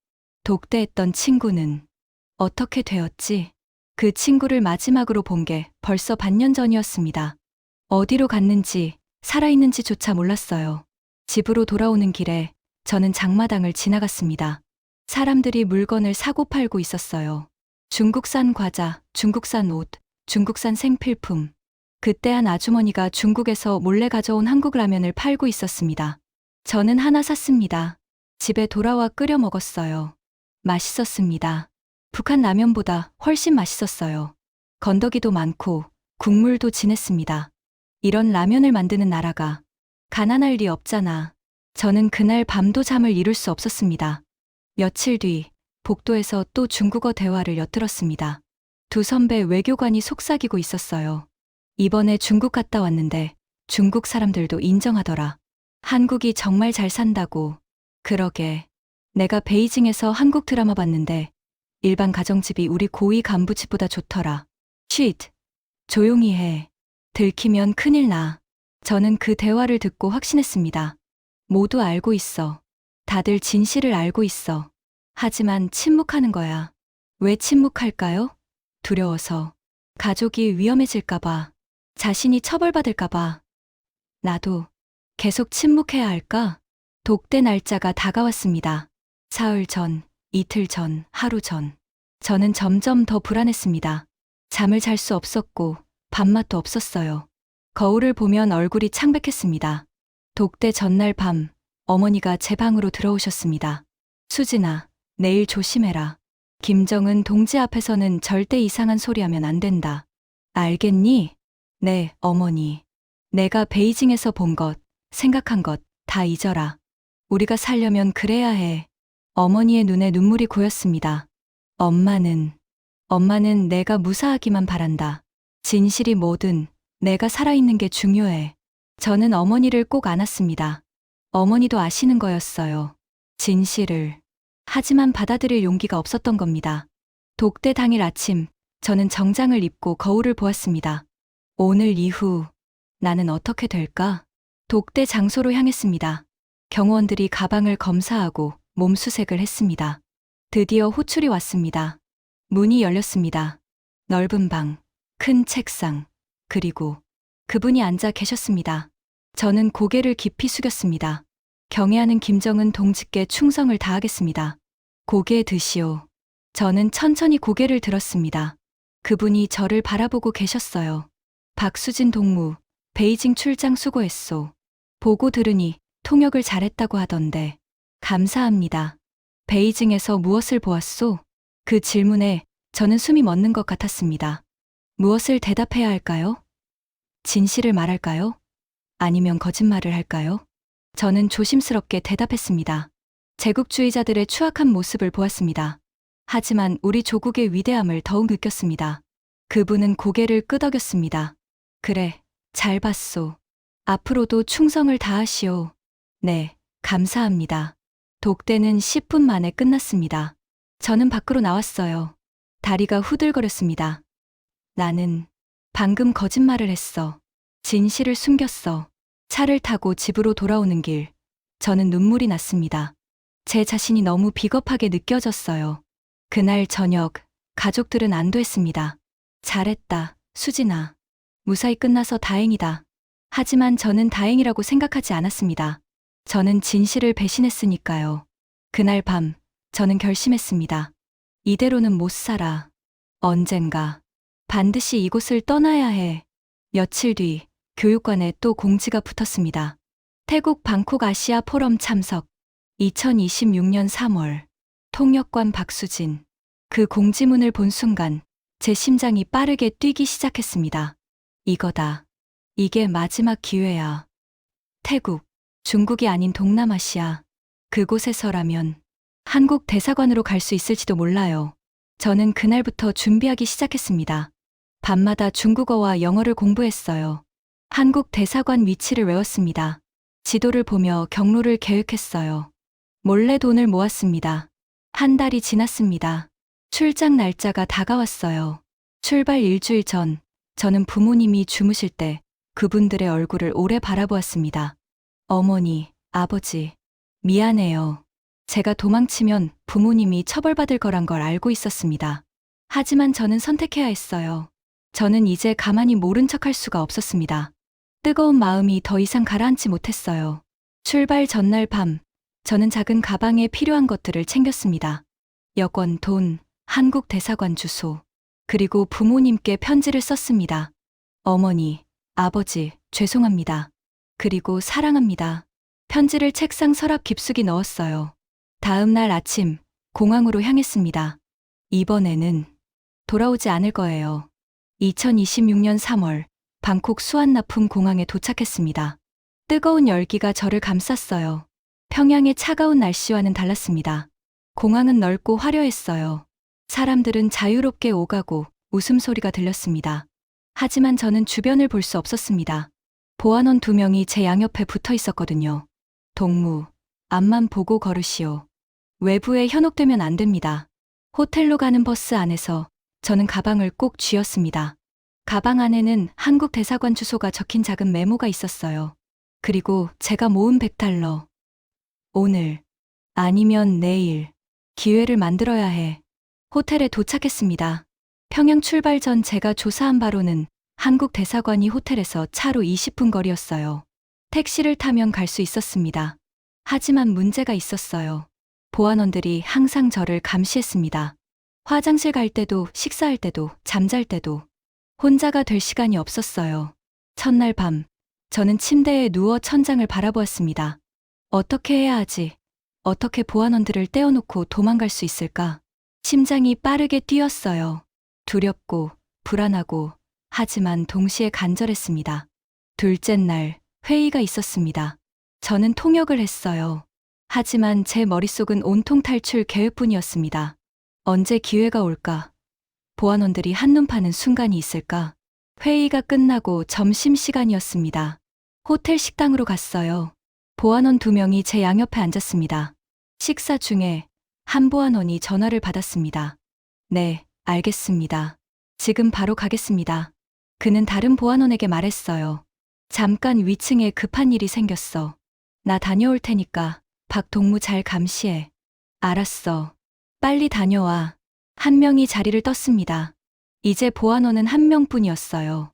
독대했던 친구는 어떻게 되었지? 그 친구를 마지막으로 본 게 벌써 반년 전이었습니다. 어디로 갔는지 살아있는지조차 몰랐어요. 집으로 돌아오는 길에 저는 장마당을 지나갔습니다. 사람들이 물건을 사고 팔고 있었어요. 중국산 과자, 중국산 옷, 중국산 생필품. 그때 한 아주머니가 중국에서 몰래 가져온 한국 라면을 팔고 있었습니다. 저는 하나 샀습니다. 집에 돌아와 끓여 먹었어요. 맛있었습니다. 북한 라면보다 훨씬 맛있었어요. 건더기도 많고 국물도 진했습니다. 이런 라면을 만드는 나라가 가난할 리 없잖아. 저는 그날 밤도 잠을 이룰 수 없었습니다. 며칠 뒤 복도에서 또 중국어 대화를 엿들었습니다. 두 선배 외교관이 속삭이고 있었어요. 이번에 중국 갔다 왔는데 중국 사람들도 인정하더라. 한국이 정말 잘 산다고. 그러게. 내가 베이징에서 한국 드라마 봤는데 일반 가정집이 우리 고위 간부 집보다 좋더라. 쉿. 조용히 해. 들키면 큰일 나. 저는 그 대화를 듣고 확신했습니다. 모두 알고 있어. 다들 진실을 알고 있어. 하지만 침묵하는 거야. 왜 침묵할까요? 두려워서. 가족이 위험해질까봐. 자신이 처벌받을까봐. 나도 계속 침묵해야 할까? 독대 날짜가 다가왔습니다. 사흘 전, 이틀 전, 하루 전. 저는 점점 더 불안했습니다. 잠을 잘 수 없었고 밥맛도 없었어요. 거울을 보면 얼굴이 창백했습니다. 독대 전날 밤 어머니가 제 방으로 들어오셨습니다. 수진아, 내일 조심해라. 김정은 동지 앞에서는 절대 이상한 소리 하면 안 된다. 알겠니? 네, 어머니. 내가 베이징에서 본 것, 생각한 것 다 잊어라. 우리가 살려면 그래야 해. 어머니의 눈에 눈물이 고였습니다. 엄마는 내가 무사하기만 바란다. 진실이 뭐든 내가 살아있는 게 중요해. 저는 어머니를 꼭 안았습니다. 어머니도 아시는 거였어요. 진실을. 하지만 받아들일 용기가 없었던 겁니다. 독대 당일 아침, 저는 정장을 입고 거울을 보았습니다. 오늘 이후 나는 어떻게 될까? 독대 장소로 향했습니다. 경호원들이 가방을 검사하고 몸수색을 했습니다. 드디어 호출이 왔습니다. 문이 열렸습니다. 넓은 방, 큰 책상, 그리고 그분이 앉아 계셨습니다. 저는 고개를 깊이 숙였습니다. 경애하는 김정은 동지께 충성을 다하겠습니다. 고개 드시오. 저는 천천히 고개를 들었습니다. 그분이 저를 바라보고 계셨어요. 박수진 동무, 베이징 출장 수고했소. 보고 들으니 통역을 잘했다고 하던데. 감사합니다. 베이징에서 무엇을 보았소? 그 질문에 저는 숨이 멎는 것 같았습니다. 무엇을 대답해야 할까요? 진실을 말할까요? 아니면 거짓말을 할까요? 저는 조심스럽게 대답했습니다. 제국주의자들의 추악한 모습을 보았습니다. 하지만 우리 조국의 위대함을 더욱 느꼈습니다. 그분은 고개를 끄덕였습니다. 그래, 잘 봤소. 앞으로도 충성을 다하시오. 네, 감사합니다. 독대는 10분 만에 끝났습니다. 저는 밖으로 나왔어요. 다리가 후들거렸습니다. 나는 방금 거짓말을 했어. 진실을 숨겼어. 차를 타고 집으로 돌아오는 길, 저는 눈물이 났습니다. 제 자신이 너무 비겁하게 느껴졌어요. 그날 저녁, 가족들은 안도했습니다. 잘했다, 수진아. 무사히 끝나서 다행이다. 하지만 저는 다행이라고 생각하지 않았습니다. 저는 진실을 배신했으니까요. 그날 밤, 저는 결심했습니다. 이대로는 못 살아. 언젠가 반드시 이곳을 떠나야 해. 며칠 뒤 교육관에 또 공지가 붙었습니다. 태국 방콕 아시아 포럼 참석. 2026년 3월. 통역관 박수진. 그 공지문을 본 순간 제 심장이 빠르게 뛰기 시작했습니다. 이거다. 이게 마지막 기회야. 태국, 중국이 아닌 동남아시아. 그곳에서라면 한국 대사관으로 갈 수 있을지도 몰라요. 저는 그날부터 준비하기 시작했습니다. 밤마다 중국어와 영어를 공부했어요. 한국 대사관 위치를 외웠습니다. 지도를 보며 경로를 계획했어요. 몰래 돈을 모았습니다. 한 달이 지났습니다. 출장 날짜가 다가왔어요. 출발 일주일 전, 저는 부모님이 주무실 때 그분들의 얼굴을 오래 바라보았습니다. 어머니, 아버지, 미안해요. 제가 도망치면 부모님이 처벌받을 거란 걸 알고 있었습니다. 하지만 저는 선택해야 했어요. 저는 이제 가만히 모른 척할 수가 없었습니다. 뜨거운 마음이 더 이상 가라앉지 못했어요. 출발 전날 밤, 저는 작은 가방에 필요한 것들을 챙겼습니다. 여권, 돈, 한국 대사관 주소, 그리고 부모님께 편지를 썼습니다. 어머니, 아버지, 죄송합니다. 그리고 사랑합니다. 편지를 책상 서랍 깊숙이 넣었어요. 다음 날 아침, 공항으로 향했습니다. 이번에는 돌아오지 않을 거예요. 2026년 3월, 방콕 수완나품 공항에 도착했습니다. 뜨거운 열기가 저를 감쌌어요. 평양의 차가운 날씨와는 달랐습니다. 공항은 넓고 화려했어요. 사람들은 자유롭게 오가고 웃음소리가 들렸습니다. 하지만 저는 주변을 볼 수 없었습니다. 보안원 2명이 제 양옆에 붙어 있었거든요. 동무, 앞만 보고 걸으시오. 외부에 현혹되면 안 됩니다. 호텔로 가는 버스 안에서 저는 가방을 꼭 쥐었습니다. 가방 안에는 한국 대사관 주소가 적힌 작은 메모가 있었어요. 그리고 제가 모은 100달러. 오늘, 아니면 내일, 기회를 만들어야 해. 호텔에 도착했습니다. 평양 출발 전 제가 조사한 바로는 한국 대사관이 호텔에서 차로 20분 거리였어요. 택시를 타면 갈 수 있었습니다. 하지만 문제가 있었어요. 보안원들이 항상 저를 감시했습니다. 화장실 갈 때도, 식사할 때도, 잠잘 때도 혼자가 될 시간이 없었어요. 첫날 밤, 저는 침대에 누워 천장을 바라보았습니다. 어떻게 해야 하지? 어떻게 보안원들을 떼어놓고 도망갈 수 있을까? 심장이 빠르게 뛰었어요. 두렵고, 불안하고, 하지만 동시에 간절했습니다. 둘째 날, 회의가 있었습니다. 저는 통역을 했어요. 하지만 제 머릿속은 온통 탈출 계획뿐이었습니다. 언제 기회가 올까? 보안원들이 한눈 파는 순간이 있을까? 회의가 끝나고 점심시간이었습니다. 호텔 식당으로 갔어요. 보안원 2명이 제 양옆에 앉았습니다. 식사 중에 한 보안원이 전화를 받았습니다. 네, 알겠습니다. 지금 바로 가겠습니다. 그는 다른 보안원에게 말했어요. 잠깐 위층에 급한 일이 생겼어. 나 다녀올 테니까 박동무 잘 감시해. 알았어. 빨리 다녀와. 한 명이 자리를 떴습니다. 이제 보안원은 한 명뿐이었어요.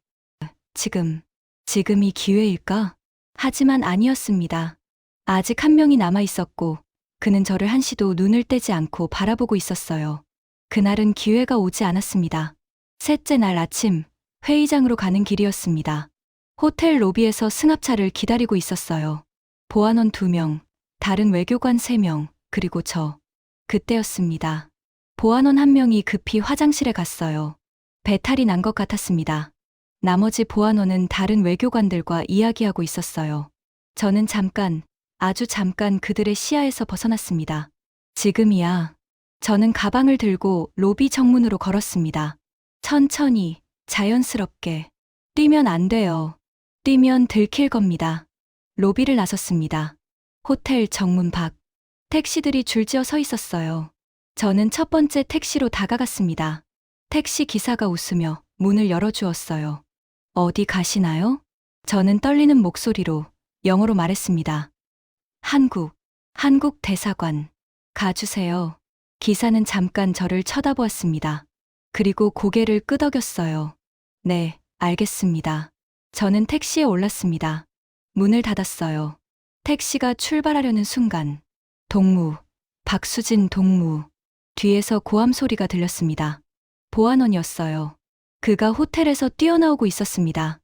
지금이 기회일까? 하지만 아니었습니다. 아직 한 명이 남아 있었고, 그는 저를 한시도 눈을 떼지 않고 바라보고 있었어요. 그날은 기회가 오지 않았습니다. 셋째 날 아침, 회의장으로 가는 길이었습니다. 호텔 로비에서 승합차를 기다리고 있었어요. 보안원 2명, 다른 외교관 3명, 그리고 저. 그때였습니다. 보안원 1명이 급히 화장실에 갔어요. 배탈이 난 것 같았습니다. 나머지 보안원은 다른 외교관들과 이야기하고 있었어요. 저는 잠깐, 아주 잠깐 그들의 시야에서 벗어났습니다. 지금이야. 저는 가방을 들고 로비 정문으로 걸었습니다. 천천히, 자연스럽게. 뛰면 안 돼요. 뛰면 들킬 겁니다. 로비를 나섰습니다. 호텔 정문 밖. 택시들이 줄지어 서 있었어요. 저는 첫 번째 택시로 다가갔습니다. 택시 기사가 웃으며 문을 열어주었어요. 어디 가시나요? 저는 떨리는 목소리로 영어로 말했습니다. 한국 대사관. 가주세요. 기사는 잠깐 저를 쳐다보았습니다. 그리고 고개를 끄덕였어요. 네, 알겠습니다. 저는 택시에 올랐습니다. 문을 닫았어요. 택시가 출발하려는 순간, 동무, 박수진 동무. 뒤에서 고함 소리가 들렸습니다. 보안원이었어요. 그가 호텔에서 뛰어나오고 있었습니다.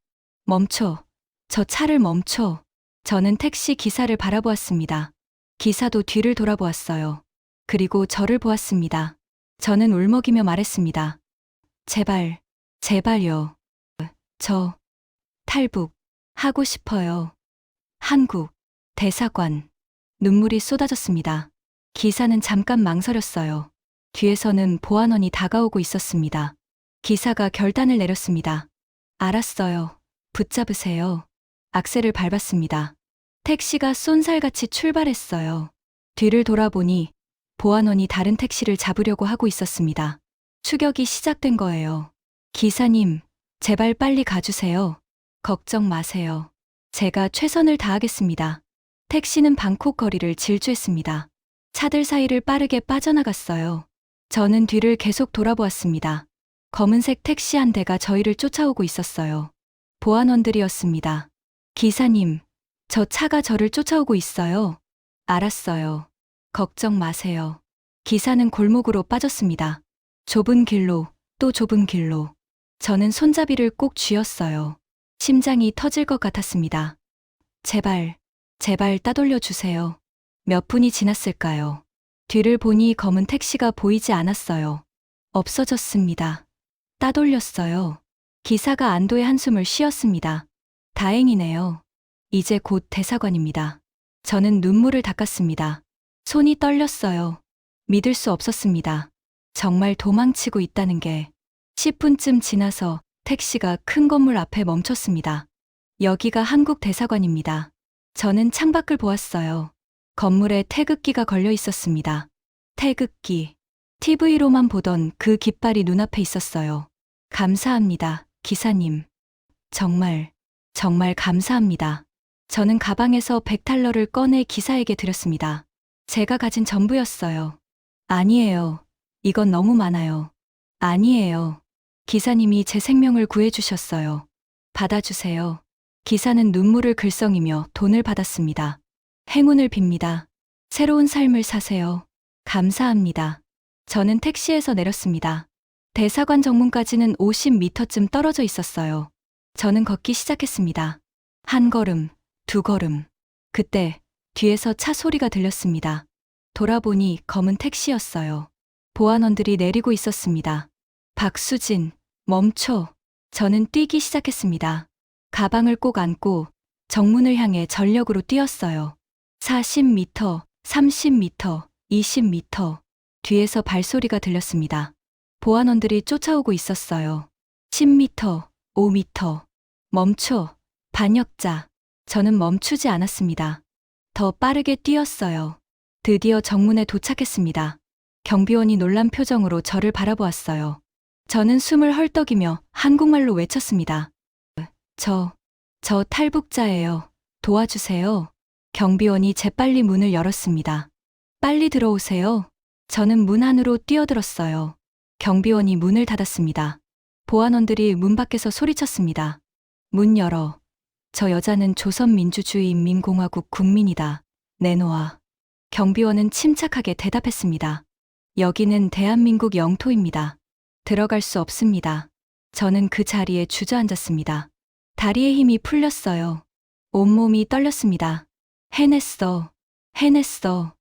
멈춰. 저 차를 멈춰. 저는 택시 기사를 바라보았습니다. 기사도 뒤를 돌아보았어요. 그리고 저를 보았습니다. 저는 울먹이며 말했습니다. 제발, 제발요. 저 탈북 하고 싶어요. 한국 대사관. 눈물이 쏟아졌습니다. 기사는 잠깐 망설였어요. 뒤에서는 보안원이 다가오고 있었습니다. 기사가 결단을 내렸습니다. 알았어요. 붙잡으세요. 악셀을 밟았습니다. 택시가 쏜살같이 출발했어요. 뒤를 돌아보니 보안원이 다른 택시를 잡으려고 하고 있었습니다. 추격이 시작된 거예요. 기사님, 제발 빨리 가주세요. 걱정 마세요. 제가 최선을 다하겠습니다. 택시는 방콕 거리를 질주했습니다. 차들 사이를 빠르게 빠져나갔어요. 저는 뒤를 계속 돌아보았습니다. 검은색 택시 한 대가 저희를 쫓아오고 있었어요. 보안원들이었습니다. 기사님, 저 차가 저를 쫓아오고 있어요. 알았어요. 걱정 마세요. 기사는 골목으로 빠졌습니다. 좁은 길로, 또 좁은 길로. 저는 손잡이를 꼭 쥐었어요. 심장이 터질 것 같았습니다. 제발, 제발 따돌려 주세요. 몇 분이 지났을까요? 뒤를 보니 검은 택시가 보이지 않았어요. 없어졌습니다. 따돌렸어요. 기사가 안도의 한숨을 쉬었습니다. 다행이네요. 이제 곧 대사관입니다. 저는 눈물을 닦았습니다. 손이 떨렸어요. 믿을 수 없었습니다. 정말 도망치고 있다는 게. 10분쯤 지나서 택시가 큰 건물 앞에 멈췄습니다. 여기가 한국 대사관입니다. 저는 창밖을 보았어요. 건물에 태극기가 걸려 있었습니다. 태극기. TV로만 보던 그 깃발이 눈앞에 있었어요. 감사합니다, 기사님. 정말, 정말 감사합니다. 저는 가방에서 100달러를 꺼내 기사에게 드렸습니다. 제가 가진 전부였어요. 아니에요. 이건 너무 많아요. 아니에요. 기사님이 제 생명을 구해주셨어요. 받아주세요. 기사는 눈물을 글썽이며 돈을 받았습니다. 행운을 빕니다. 새로운 삶을 사세요. 감사합니다. 저는 택시에서 내렸습니다. 대사관 정문까지는 50m쯤 떨어져 있었어요. 저는 걷기 시작했습니다. 한 걸음, 두 걸음. 그때 뒤에서 차 소리가 들렸습니다. 돌아보니 검은 택시였어요. 보안원들이 내리고 있었습니다. 박수진, 멈춰. 저는 뛰기 시작했습니다. 가방을 꼭 안고 정문을 향해 전력으로 뛰었어요. 40m, 30m, 20m. 뒤에서 발소리가 들렸습니다. 보안원들이 쫓아오고 있었어요. 10m, 5m. 멈춰. 반역자. 저는 멈추지 않았습니다. 더 빠르게 뛰었어요. 드디어 정문에 도착했습니다. 경비원이 놀란 표정으로 저를 바라보았어요. 저는 숨을 헐떡이며 한국말로 외쳤습니다. 저 탈북자예요. 도와주세요. 경비원이 재빨리 문을 열었습니다. 빨리 들어오세요. 저는 문 안으로 뛰어들었어요. 경비원이 문을 닫았습니다. 보안원들이 문 밖에서 소리쳤습니다. 문 열어. 저 여자는 조선민주주의인민공화국 국민이다. 내놓아. 경비원은 침착하게 대답했습니다. 여기는 대한민국 영토입니다. 들어갈 수 없습니다. 저는 그 자리에 주저앉았습니다. 다리에 힘이 풀렸어요. 온몸이 떨렸습니다. 해냈어. 해냈어.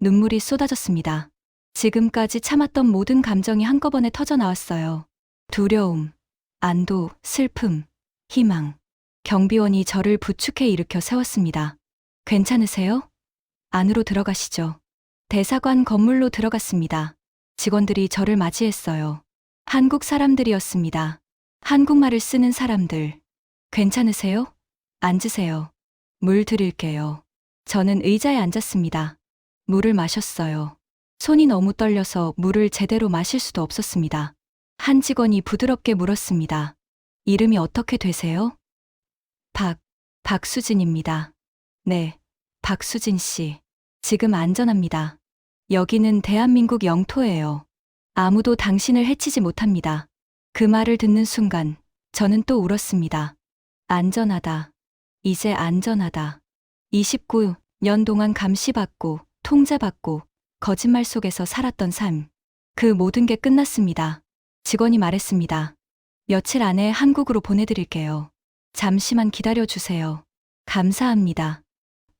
눈물이 쏟아졌습니다. 지금까지 참았던 모든 감정이 한꺼번에 터져 나왔어요. 두려움, 안도, 슬픔, 희망. 경비원이 저를 부축해 일으켜 세웠습니다. 괜찮으세요? 안으로 들어가시죠. 대사관 건물로 들어갔습니다. 직원들이 저를 맞이했어요. 한국 사람들이었습니다. 한국말을 쓰는 사람들. 괜찮으세요? 앉으세요. 물 드릴게요. 저는 의자에 앉았습니다. 물을 마셨어요. 손이 너무 떨려서 물을 제대로 마실 수도 없었습니다. 한 직원이 부드럽게 물었습니다. 이름이 어떻게 되세요? 박수진입니다. 네, 박수진 씨. 지금 안전합니다. 여기는 대한민국 영토예요. 아무도 당신을 해치지 못합니다. 그 말을 듣는 순간 저는 또 울었습니다. 안전하다. 이제 안전하다. 29년 동안 감시받고 통제받고 거짓말 속에서 살았던 삶. 그 모든 게 끝났습니다. 직원이 말했습니다. 며칠 안에 한국으로 보내드릴게요. 잠시만 기다려주세요. 감사합니다.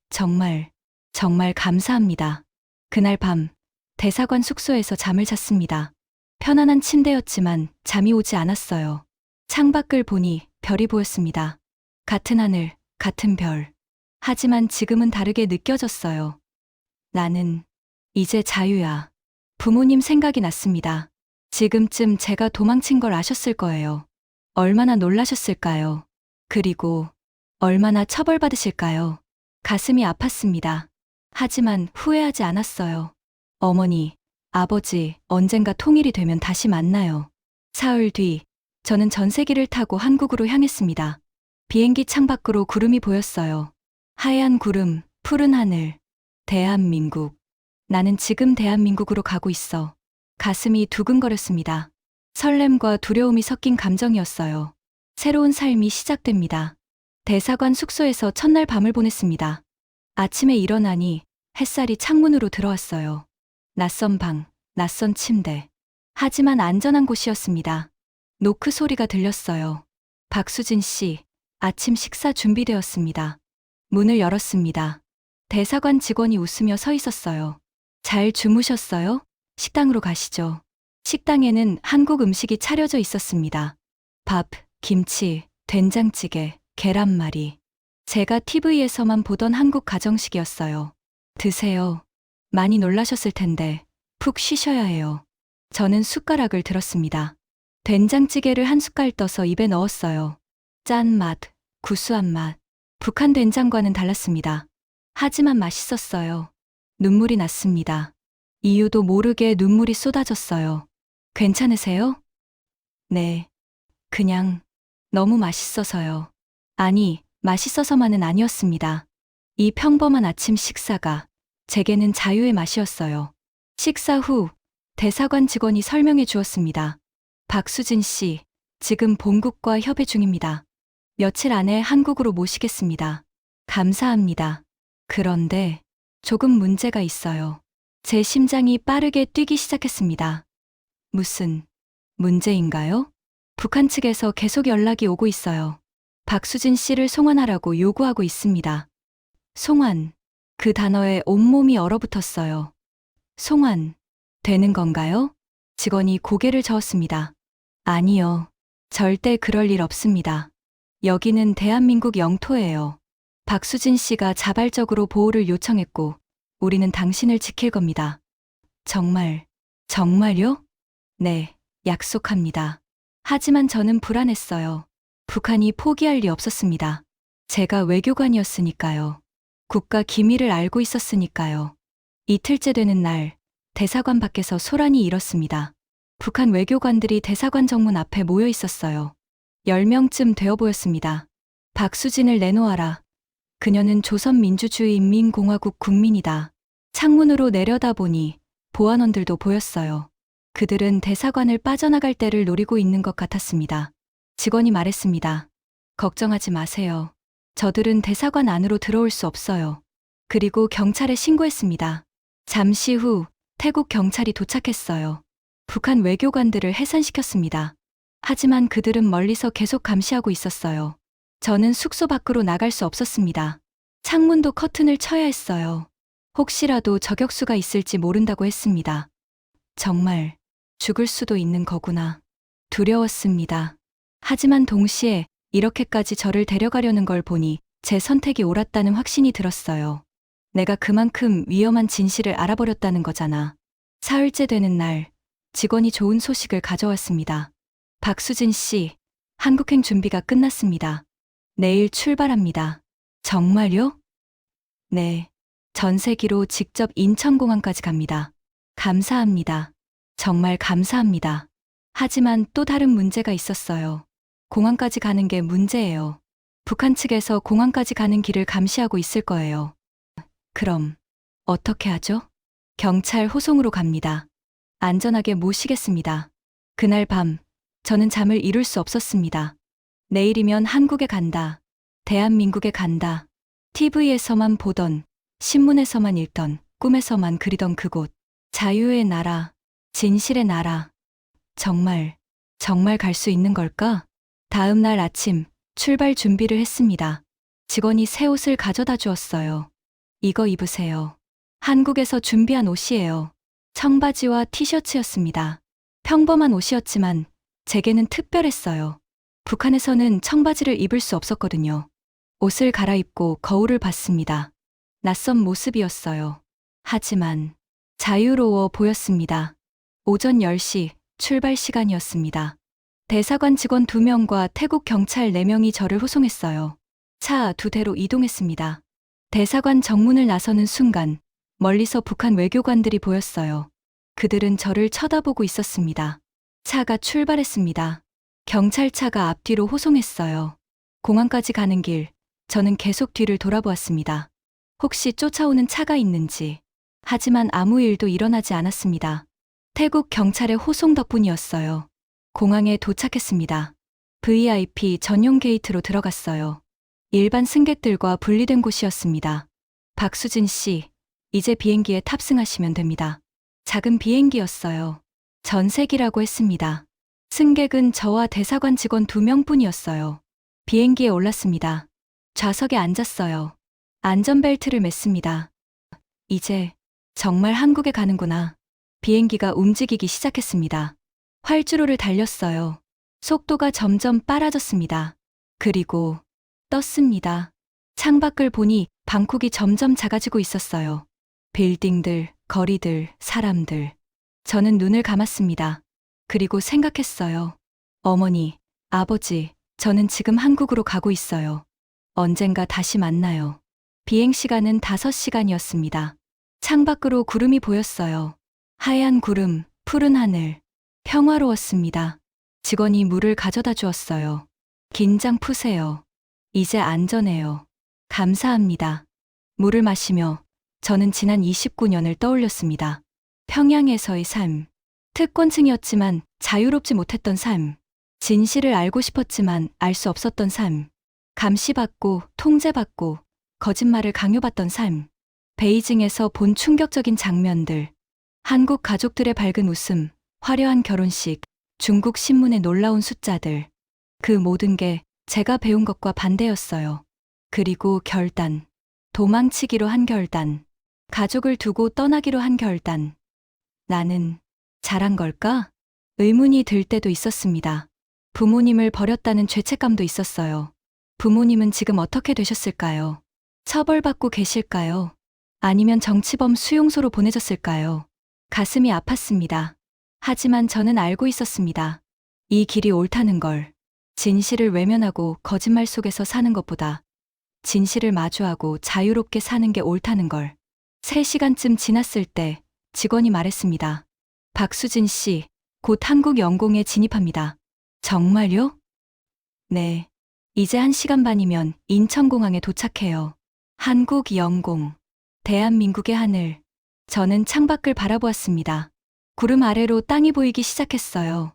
정말 감사합니다. 그날 밤 대사관 숙소에서 잠을 잤습니다. 편안한 침대였지만 잠이 오지 않았어요. 창밖을 보니 별이 보였습니다. 같은 하늘, 같은 별. 하지만 지금은 다르게 느껴졌어요. 나는 이제 자유야. 부모님 생각이 났습니다. 지금쯤 제가 도망친 걸 아셨을 거예요. 얼마나 놀라셨을까요? 그리고 얼마나 처벌받으실까요? 가슴이 아팠습니다. 하지만 후회하지 않았어요. 어머니, 아버지, 언젠가 통일이 되면 다시 만나요. 사흘 뒤, 저는 전세기를 타고 한국으로 향했습니다. 비행기 창밖으로 구름이 보였어요. 하얀 구름, 푸른 하늘. 대한민국. 나는 지금 대한민국으로 가고 있어. 가슴이 두근거렸습니다. 설렘과 두려움이 섞인 감정이었어요. 새로운 삶이 시작됩니다. 대사관 숙소에서 첫날 밤을 보냈습니다. 아침에 일어나니 햇살이 창문으로 들어왔어요. 낯선 방, 낯선 침대. 하지만 안전한 곳이었습니다. 노크 소리가 들렸어요. 박수진 씨, 아침 식사 준비되었습니다. 문을 열었습니다. 대사관 직원이 웃으며 서 있었어요. 잘 주무셨어요? 식당으로 가시죠. 식당에는 한국 음식이 차려져 있었습니다. 밥, 김치, 된장찌개, 계란말이. 제가 TV에서만 보던 한국 가정식이었어요. 드세요. 많이 놀라셨을 텐데 푹 쉬셔야 해요. 저는 숟가락을 들었습니다. 된장찌개를 한 숟갈 떠서 입에 넣었어요. 짠맛, 구수한 맛. 북한 된장과는 달랐습니다. 하지만 맛있었어요. 눈물이 났습니다. 이유도 모르게 눈물이 쏟아졌어요. 괜찮으세요? 네. 그냥 너무 맛있어서요. 아니, 맛있어서만은 아니었습니다. 이 평범한 아침 식사가 제게는 자유의 맛이었어요. 식사 후 대사관 직원이 설명해 주었습니다. 박수진 씨, 지금 본국과 협의 중입니다. 며칠 안에 한국으로 모시겠습니다. 감사합니다. 그런데 조금 문제가 있어요. 제 심장이 빠르게 뛰기 시작했습니다. 무슨 문제인가요? 북한 측에서 계속 연락이 오고 있어요. 박수진 씨를 송환하라고 요구하고 있습니다. 송환. 그 단어에 온몸이 얼어붙었어요. 송환. 되는 건가요? 직원이 고개를 저었습니다. 아니요. 절대 그럴 일 없습니다. 여기는 대한민국 영토예요. 박수진 씨가 자발적으로 보호를 요청했고, 우리는 당신을 지킬 겁니다. 정말요? 네, 약속합니다. 하지만 저는 불안했어요. 북한이 포기할 리 없었습니다. 제가 외교관이었으니까요. 국가 기밀을 알고 있었으니까요. 이틀째 되는 날, 대사관 밖에서 소란이 일었습니다. 북한 외교관들이 대사관 정문 앞에 모여 있었어요. 10명쯤 되어 보였습니다. 박수진을 내놓아라. 그녀는 조선민주주의인민공화국 국민이다. 창문으로 내려다보니 보안원들도 보였어요. 그들은 대사관을 빠져나갈 때를 노리고 있는 것 같았습니다. 직원이 말했습니다. 걱정하지 마세요. 저들은 대사관 안으로 들어올 수 없어요. 그리고 경찰에 신고했습니다. 잠시 후 태국 경찰이 도착했어요. 북한 외교관들을 해산시켰습니다. 하지만 그들은 멀리서 계속 감시하고 있었어요. 저는 숙소 밖으로 나갈 수 없었습니다. 창문도 커튼을 쳐야 했어요. 혹시라도 저격수가 있을지 모른다고 했습니다. 정말 죽을 수도 있는 거구나. 두려웠습니다. 하지만 동시에 이렇게까지 저를 데려가려는 걸 보니 제 선택이 옳았다는 확신이 들었어요. 내가 그만큼 위험한 진실을 알아버렸다는 거잖아. 사흘째 되는 날, 직원이 좋은 소식을 가져왔습니다. 박수진 씨, 한국행 준비가 끝났습니다. 내일 출발합니다. 정말요? 네. 전세기로 직접 인천공항까지 갑니다. 감사합니다. 정말 감사합니다. 하지만 또 다른 문제가 있었어요. 공항까지 가는 게 문제예요. 북한 측에서 공항까지 가는 길을 감시하고 있을 거예요. 그럼 어떻게 하죠? 경찰 호송으로 갑니다. 안전하게 모시겠습니다. 그날 밤, 저는 잠을 이룰 수 없었습니다. 내일이면 한국에 간다. 대한민국에 간다. TV에서만 보던, 신문에서만 읽던, 꿈에서만 그리던 그곳. 자유의 나라, 진실의 나라. 정말 갈 수 있는 걸까? 다음 날 아침, 출발 준비를 했습니다. 직원이 새 옷을 가져다 주었어요. 이거 입으세요. 한국에서 준비한 옷이에요. 청바지와 티셔츠였습니다. 평범한 옷이었지만 제게는 특별했어요. 북한에서는 청바지를 입을 수 없었거든요. 옷을 갈아입고 거울을 봤습니다. 낯선 모습이었어요. 하지만 자유로워 보였습니다. 오전 10시 출발 시간이었습니다. 대사관 직원 2명과 태국 경찰 4명이 저를 호송했어요. 차 2대로 이동했습니다. 대사관 정문을 나서는 순간 멀리서 북한 외교관들이 보였어요. 그들은 저를 쳐다보고 있었습니다. 차가 출발했습니다. 경찰차가 앞뒤로 호송했어요. 공항까지 가는 길, 저는 계속 뒤를 돌아보았습니다. 혹시 쫓아오는 차가 있는지. 하지만 아무 일도 일어나지 않았습니다. 태국 경찰의 호송 덕분이었어요. 공항에 도착했습니다. VIP 전용 게이트로 들어갔어요. 일반 승객들과 분리된 곳이었습니다. 박수진 씨, 이제 비행기에 탑승하시면 됩니다. 작은 비행기였어요. 전세기라고 했습니다. 승객은 저와 대사관 직원 2명뿐이었어요. 비행기에 올랐습니다. 좌석에 앉았어요. 안전벨트를 맸습니다. 이제 정말 한국에 가는구나. 비행기가 움직이기 시작했습니다. 활주로를 달렸어요. 속도가 점점 빨라졌습니다. 그리고 떴습니다. 창밖을 보니 방콕이 점점 작아지고 있었어요. 빌딩들, 거리들, 사람들. 저는 눈을 감았습니다. 그리고 생각했어요. 어머니, 아버지, 저는 지금 한국으로 가고 있어요. 언젠가 다시 만나요. 비행 시간은 5시간이었습니다. 창밖으로 구름이 보였어요. 하얀 구름, 푸른 하늘. 평화로웠습니다. 직원이 물을 가져다 주었어요. 긴장 푸세요. 이제 안전해요. 감사합니다. 물을 마시며 저는 지난 29년을 떠올렸습니다. 평양에서의 삶. 특권층이었지만 자유롭지 못했던 삶. 진실을 알고 싶었지만 알 수 없었던 삶. 감시받고 통제받고 거짓말을 강요받던 삶. 베이징에서 본 충격적인 장면들. 한국 가족들의 밝은 웃음, 화려한 결혼식, 중국 신문의 놀라운 숫자들. 그 모든 게 제가 배운 것과 반대였어요. 그리고 결단. 도망치기로 한 결단. 가족을 두고 떠나기로 한 결단. 나는 잘한 걸까? 의문이 들 때도 있었습니다. 부모님을 버렸다는 죄책감도 있었어요. 부모님은 지금 어떻게 되셨을까요? 처벌받고 계실까요? 아니면 정치범 수용소로 보내졌을까요? 가슴이 아팠습니다. 하지만 저는 알고 있었습니다. 이 길이 옳다는 걸. 진실을 외면하고 거짓말 속에서 사는 것보다 진실을 마주하고 자유롭게 사는 게 옳다는 걸. 3시간쯤 지났을 때 직원이 말했습니다. 박수진 씨, 곧 한국 영공에 진입합니다. 정말요? 네. 이제 1시간 반이면 인천공항에 도착해요. 한국 영공. 대한민국의 하늘. 저는 창밖을 바라보았습니다. 구름 아래로 땅이 보이기 시작했어요.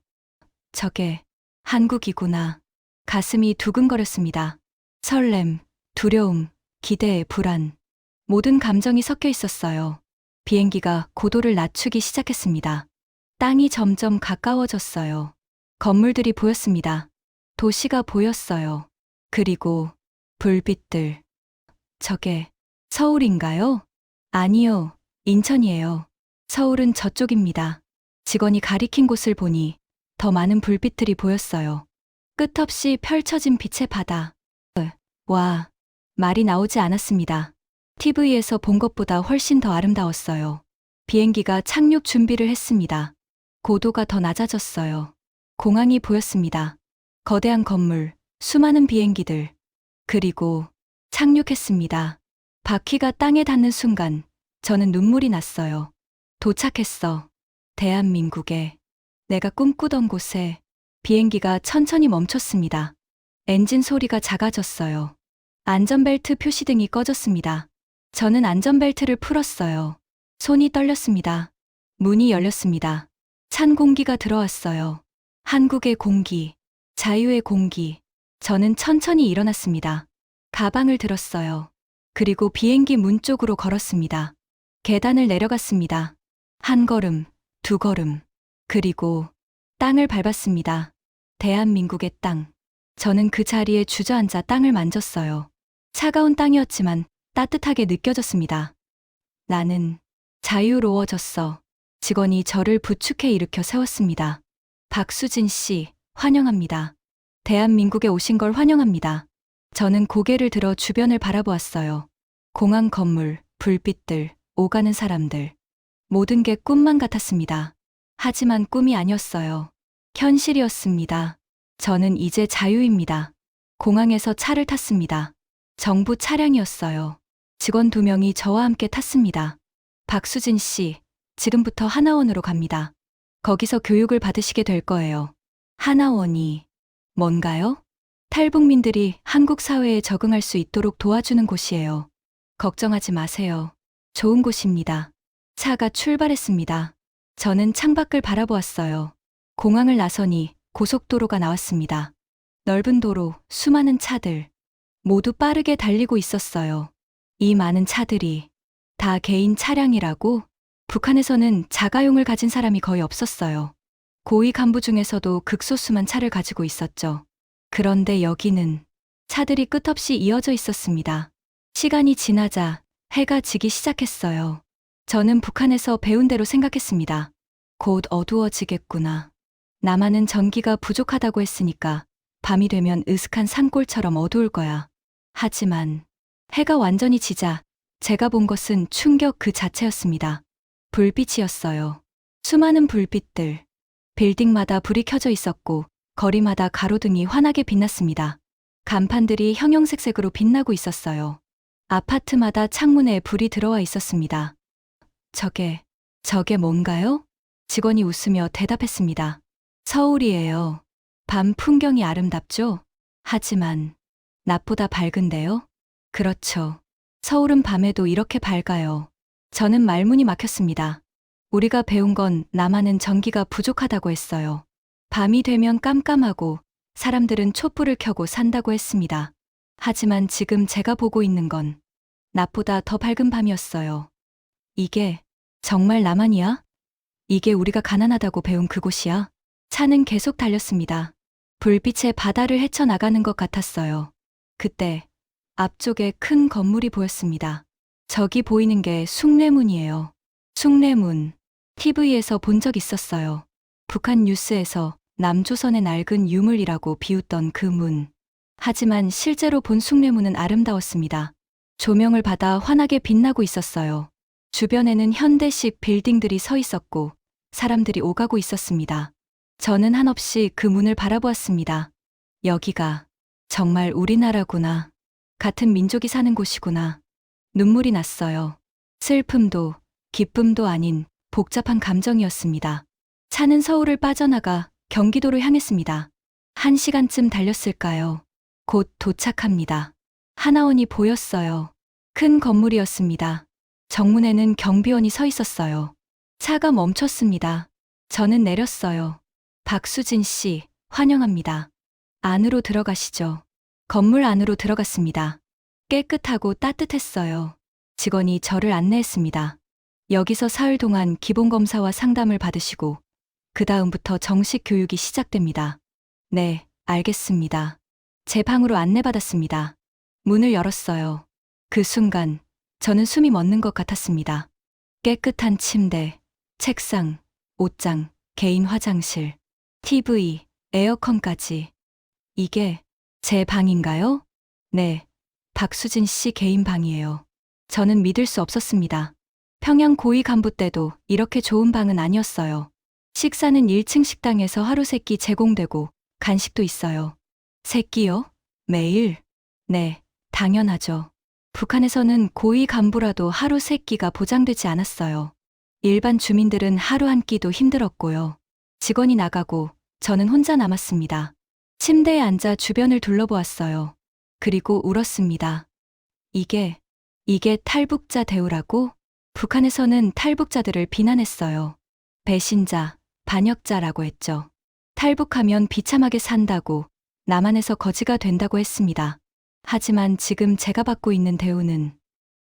저게 한국이구나. 가슴이 두근거렸습니다. 설렘, 두려움, 기대, 불안. 모든 감정이 섞여 있었어요. 비행기가 고도를 낮추기 시작했습니다. 땅이 점점 가까워졌어요. 건물들이 보였습니다. 도시가 보였어요. 그리고 불빛들. 저게 서울인가요? 아니요, 인천이에요. 서울은 저쪽입니다. 직원이 가리킨 곳을 보니 더 많은 불빛들이 보였어요. 끝없이 펼쳐진 빛의 바다. 와, 말이 나오지 않았습니다. TV에서 본 것보다 훨씬 더 아름다웠어요. 비행기가 착륙 준비를 했습니다. 고도가 더 낮아졌어요. 공항이 보였습니다. 거대한 건물, 수많은 비행기들. 그리고 착륙했습니다. 바퀴가 땅에 닿는 순간 저는 눈물이 났어요. 도착했어. 대한민국에. 내가 꿈꾸던 곳에. 비행기가 천천히 멈췄습니다. 엔진 소리가 작아졌어요. 안전벨트 표시등이 꺼졌습니다. 저는 안전벨트를 풀었어요. 손이 떨렸습니다. 문이 열렸습니다. 찬 공기가 들어왔어요. 한국의 공기, 자유의 공기. 저는 천천히 일어났습니다. 가방을 들었어요. 그리고 비행기 문 쪽으로 걸었습니다. 계단을 내려갔습니다. 1걸음, 2걸음. 그리고 땅을 밟았습니다. 대한민국의 땅. 저는 그 자리에 주저앉아 땅을 만졌어요. 차가운 땅이었지만 따뜻하게 느껴졌습니다. 나는 자유로워졌어. 직원이 저를 부축해 일으켜 세웠습니다. 박수진 씨, 환영합니다. 대한민국에 오신 걸 환영합니다. 저는 고개를 들어 주변을 바라보았어요. 공항 건물, 불빛들, 오가는 사람들. 모든 게 꿈만 같았습니다. 하지만 꿈이 아니었어요. 현실이었습니다. 저는 이제 자유입니다. 공항에서 차를 탔습니다. 정부 차량이었어요. 직원 2명이 저와 함께 탔습니다. 박수진 씨, 지금부터 하나원으로 갑니다. 거기서 교육을 받으시게 될 거예요. 하나원이 뭔가요? 탈북민들이 한국 사회에 적응할 수 있도록 도와주는 곳이에요. 걱정하지 마세요. 좋은 곳입니다. 차가 출발했습니다. 저는 창밖을 바라보았어요. 공항을 나서니 고속도로가 나왔습니다. 넓은 도로, 수많은 차들. 모두 빠르게 달리고 있었어요. 이 많은 차들이 다 개인 차량이라고? 북한에서는 자가용을 가진 사람이 거의 없었어요. 고위 간부 중에서도 극소수만 차를 가지고 있었죠. 그런데 여기는 차들이 끝없이 이어져 있었습니다. 시간이 지나자 해가 지기 시작했어요. 저는 북한에서 배운 대로 생각했습니다. 곧 어두워지겠구나. 남한은 전기가 부족하다고 했으니까 밤이 되면 으슥한 산골처럼 어두울 거야. 하지만 해가 완전히 지자 제가 본 것은 충격 그 자체였습니다. 불빛이었어요. 수많은 불빛들. 빌딩마다 불이 켜져 있었고 거리마다 가로등이 환하게 빛났습니다. 간판들이 형형색색으로 빛나고 있었어요. 아파트마다 창문에 불이 들어와 있었습니다. 저게 뭔가요? 직원이 웃으며 대답했습니다. 서울이에요. 밤 풍경이 아름답죠? 하지만 낮보다 밝은데요? 그렇죠. 서울은 밤에도 이렇게 밝아요. 저는 말문이 막혔습니다. 우리가 배운 건 남한은 전기가 부족하다고 했어요. 밤이 되면 깜깜하고 사람들은 촛불을 켜고 산다고 했습니다. 하지만 지금 제가 보고 있는 건 낮보다 더 밝은 밤이었어요. 이게 정말 남한이야? 이게 우리가 가난하다고 배운 그곳이야? 차는 계속 달렸습니다. 불빛에 바다를 헤쳐나가는 것 같았어요. 그때 앞쪽에 큰 건물이 보였습니다. 저기 보이는 게 숭례문이에요. 숭례문. TV에서 본 적 있었어요. 북한 뉴스에서 남조선의 낡은 유물이라고 비웃던 그 문. 하지만 실제로 본 숭례문은 아름다웠습니다. 조명을 받아 환하게 빛나고 있었어요. 주변에는 현대식 빌딩들이 서 있었고 사람들이 오가고 있었습니다. 저는 한없이 그 문을 바라보았습니다. 여기가 정말 우리나라구나. 같은 민족이 사는 곳이구나. 눈물이 났어요. 슬픔도 기쁨도 아닌 복잡한 감정이었습니다. 차는 서울을 빠져나가 경기도로 향했습니다. 1시간쯤 달렸을까요? 곧 도착합니다. 하나원이 보였어요. 큰 건물이었습니다. 정문에는 경비원이 서 있었어요. 차가 멈췄습니다. 저는 내렸어요. 박수진 씨, 환영합니다. 안으로 들어가시죠. 건물 안으로 들어갔습니다. 깨끗하고 따뜻했어요. 직원이 저를 안내했습니다. 여기서 사흘 동안 기본검사와 상담을 받으시고 그 다음부터 정식 교육이 시작됩니다. 네, 알겠습니다. 제 방으로 안내받았습니다. 문을 열었어요. 그 순간 저는 숨이 멎는 것 같았습니다. 깨끗한 침대, 책상, 옷장, 개인 화장실, TV, 에어컨까지. 이게 제 방인가요? 네, 박수진 씨 개인 방이에요. 저는 믿을 수 없었습니다. 평양 고위 간부 때도 이렇게 좋은 방은 아니었어요. 식사는 1층 식당에서 하루 3끼 제공되고 간식도 있어요. 3끼요? 매일? 네, 당연하죠. 북한에서는 고위 간부라도 하루 3끼가 보장되지 않았어요. 일반 주민들은 하루 한 끼도 힘들었고요. 직원이 나가고 저는 혼자 남았습니다. 침대에 앉아 주변을 둘러보았어요. 그리고 울었습니다. 이게 탈북자 대우라고? 북한에서는 탈북자들을 비난했어요. 배신자, 반역자라고 했죠. 탈북하면 비참하게 산다고, 남한에서 거지가 된다고 했습니다. 하지만 지금 제가 받고 있는 대우는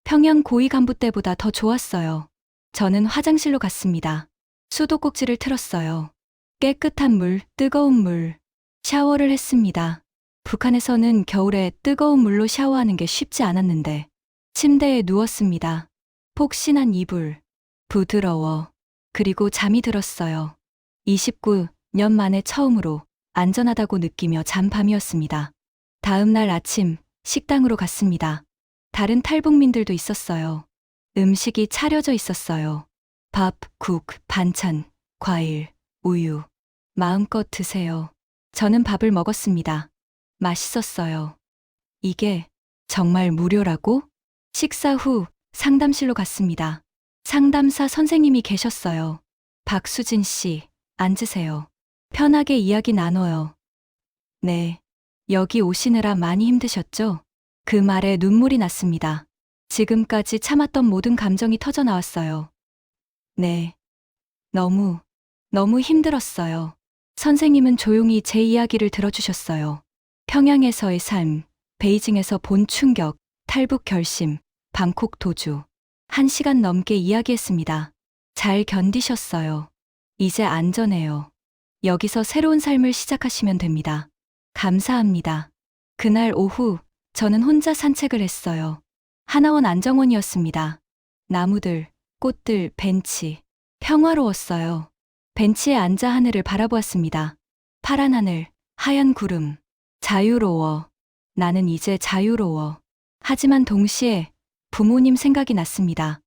평양 고위 간부 때보다 더 좋았어요. 저는 화장실로 갔습니다. 수도꼭지를 틀었어요. 깨끗한 물, 뜨거운 물, 샤워를 했습니다. 북한에서는 겨울에 뜨거운 물로 샤워하는 게 쉽지 않았는데 침대에 누웠습니다. 폭신한 이불, 부드러워. 그리고 잠이 들었어요. 29년 만에 처음으로 안전하다고 느끼며 잔 밤이었습니다. 다음 날 아침 식당으로 갔습니다. 다른 탈북민들도 있었어요. 음식이 차려져 있었어요. 밥, 국, 반찬, 과일, 우유. 마음껏 드세요. 저는 밥을 먹었습니다. 맛있었어요. 이게 정말 무료라고? 식사 후 상담실로 갔습니다. 상담사 선생님이 계셨어요. 박수진 씨, 앉으세요. 편하게 이야기 나눠요. 네. 여기 오시느라 많이 힘드셨죠? 그 말에 눈물이 났습니다. 지금까지 참았던 모든 감정이 터져 나왔어요. 네. 너무 힘들었어요. 선생님은 조용히 제 이야기를 들어주셨어요. 평양에서의 삶, 베이징에서 본 충격, 탈북 결심, 방콕 도주. 1시간 넘게 이야기했습니다. 잘 견디셨어요. 이제 안전해요. 여기서 새로운 삶을 시작하시면 됩니다. 감사합니다. 그날 오후 저는 혼자 산책을 했어요. 하나원 안정원이었습니다. 나무들, 꽃들, 벤치. 평화로웠어요. 벤치에 앉아 하늘을 바라보았습니다. 파란 하늘, 하얀 구름. 자유로워. 나는 이제 자유로워. 하지만 동시에 부모님 생각이 났습니다.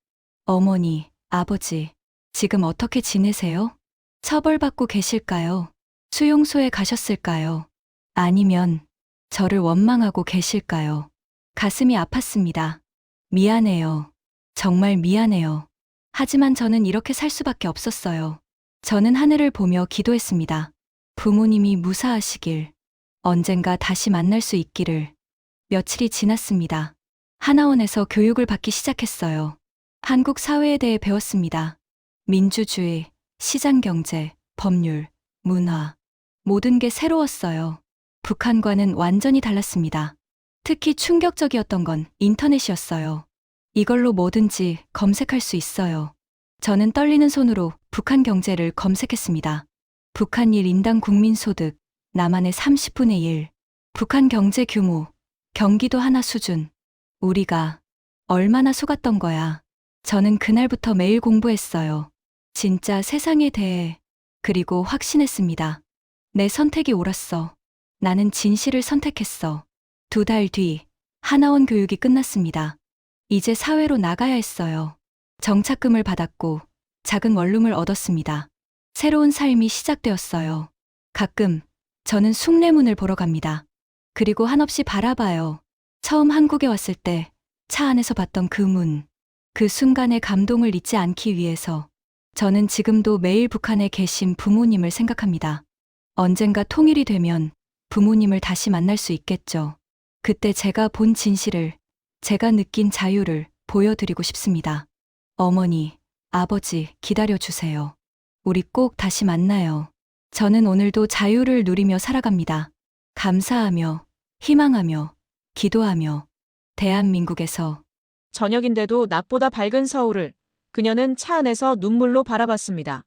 어머니, 아버지, 지금 어떻게 지내세요? 처벌받고 계실까요? 수용소에 가셨을까요? 아니면 저를 원망하고 계실까요? 가슴이 아팠습니다. 미안해요. 정말 미안해요. 하지만 저는 이렇게 살 수밖에 없었어요. 저는 하늘을 보며 기도했습니다. 부모님이 무사하시길, 언젠가 다시 만날 수 있기를. 며칠이 지났습니다. 하나원에서 교육을 받기 시작했어요. 한국 사회에 대해 배웠습니다. 민주주의, 시장경제, 법률, 문화. 모든 게 새로웠어요. 북한과는 완전히 달랐습니다. 특히 충격적이었던 건 인터넷이었어요. 이걸로 뭐든지 검색할 수 있어요. 저는 떨리는 손으로 북한 경제를 검색했습니다. 북한 1인당 국민소득, 남한의 30분의 1. 북한 경제 규모, 경기도 하나 수준. 우리가 얼마나 속았던 거야. 저는 그날부터 매일 공부했어요. 진짜 세상에 대해. 그리고 확신했습니다. 내 선택이 옳았어. 나는 진실을 선택했어. 2달 뒤, 하나원 교육이 끝났습니다. 이제 사회로 나가야 했어요. 정착금을 받았고, 작은 원룸을 얻었습니다. 새로운 삶이 시작되었어요. 가끔, 저는 숭례문을 보러 갑니다. 그리고 한없이 바라봐요. 처음 한국에 왔을 때, 차 안에서 봤던 그 문. 그 순간의 감동을 잊지 않기 위해서, 저는 지금도 매일 북한에 계신 부모님을 생각합니다. 언젠가 통일이 되면 부모님을 다시 만날 수 있겠죠. 그때 제가 본 진실을, 제가 느낀 자유를 보여드리고 싶습니다. 어머니, 아버지, 기다려주세요. 우리 꼭 다시 만나요. 저는 오늘도 자유를 누리며 살아갑니다. 감사하며, 희망하며, 기도하며, 대한민국에서. 저녁인데도 낮보다 밝은 서울을 그녀는 차 안에서 눈물로 바라봤습니다.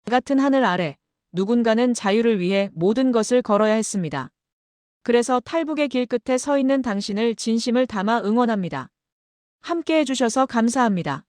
같은 하늘 아래 누군가는 자유를 위해 모든 것을 걸어야 했습니다. 그래서 탈북의 길 끝에 서 있는 당신을 진심을 담아 응원합니다. 함께 해주셔서 감사합니다.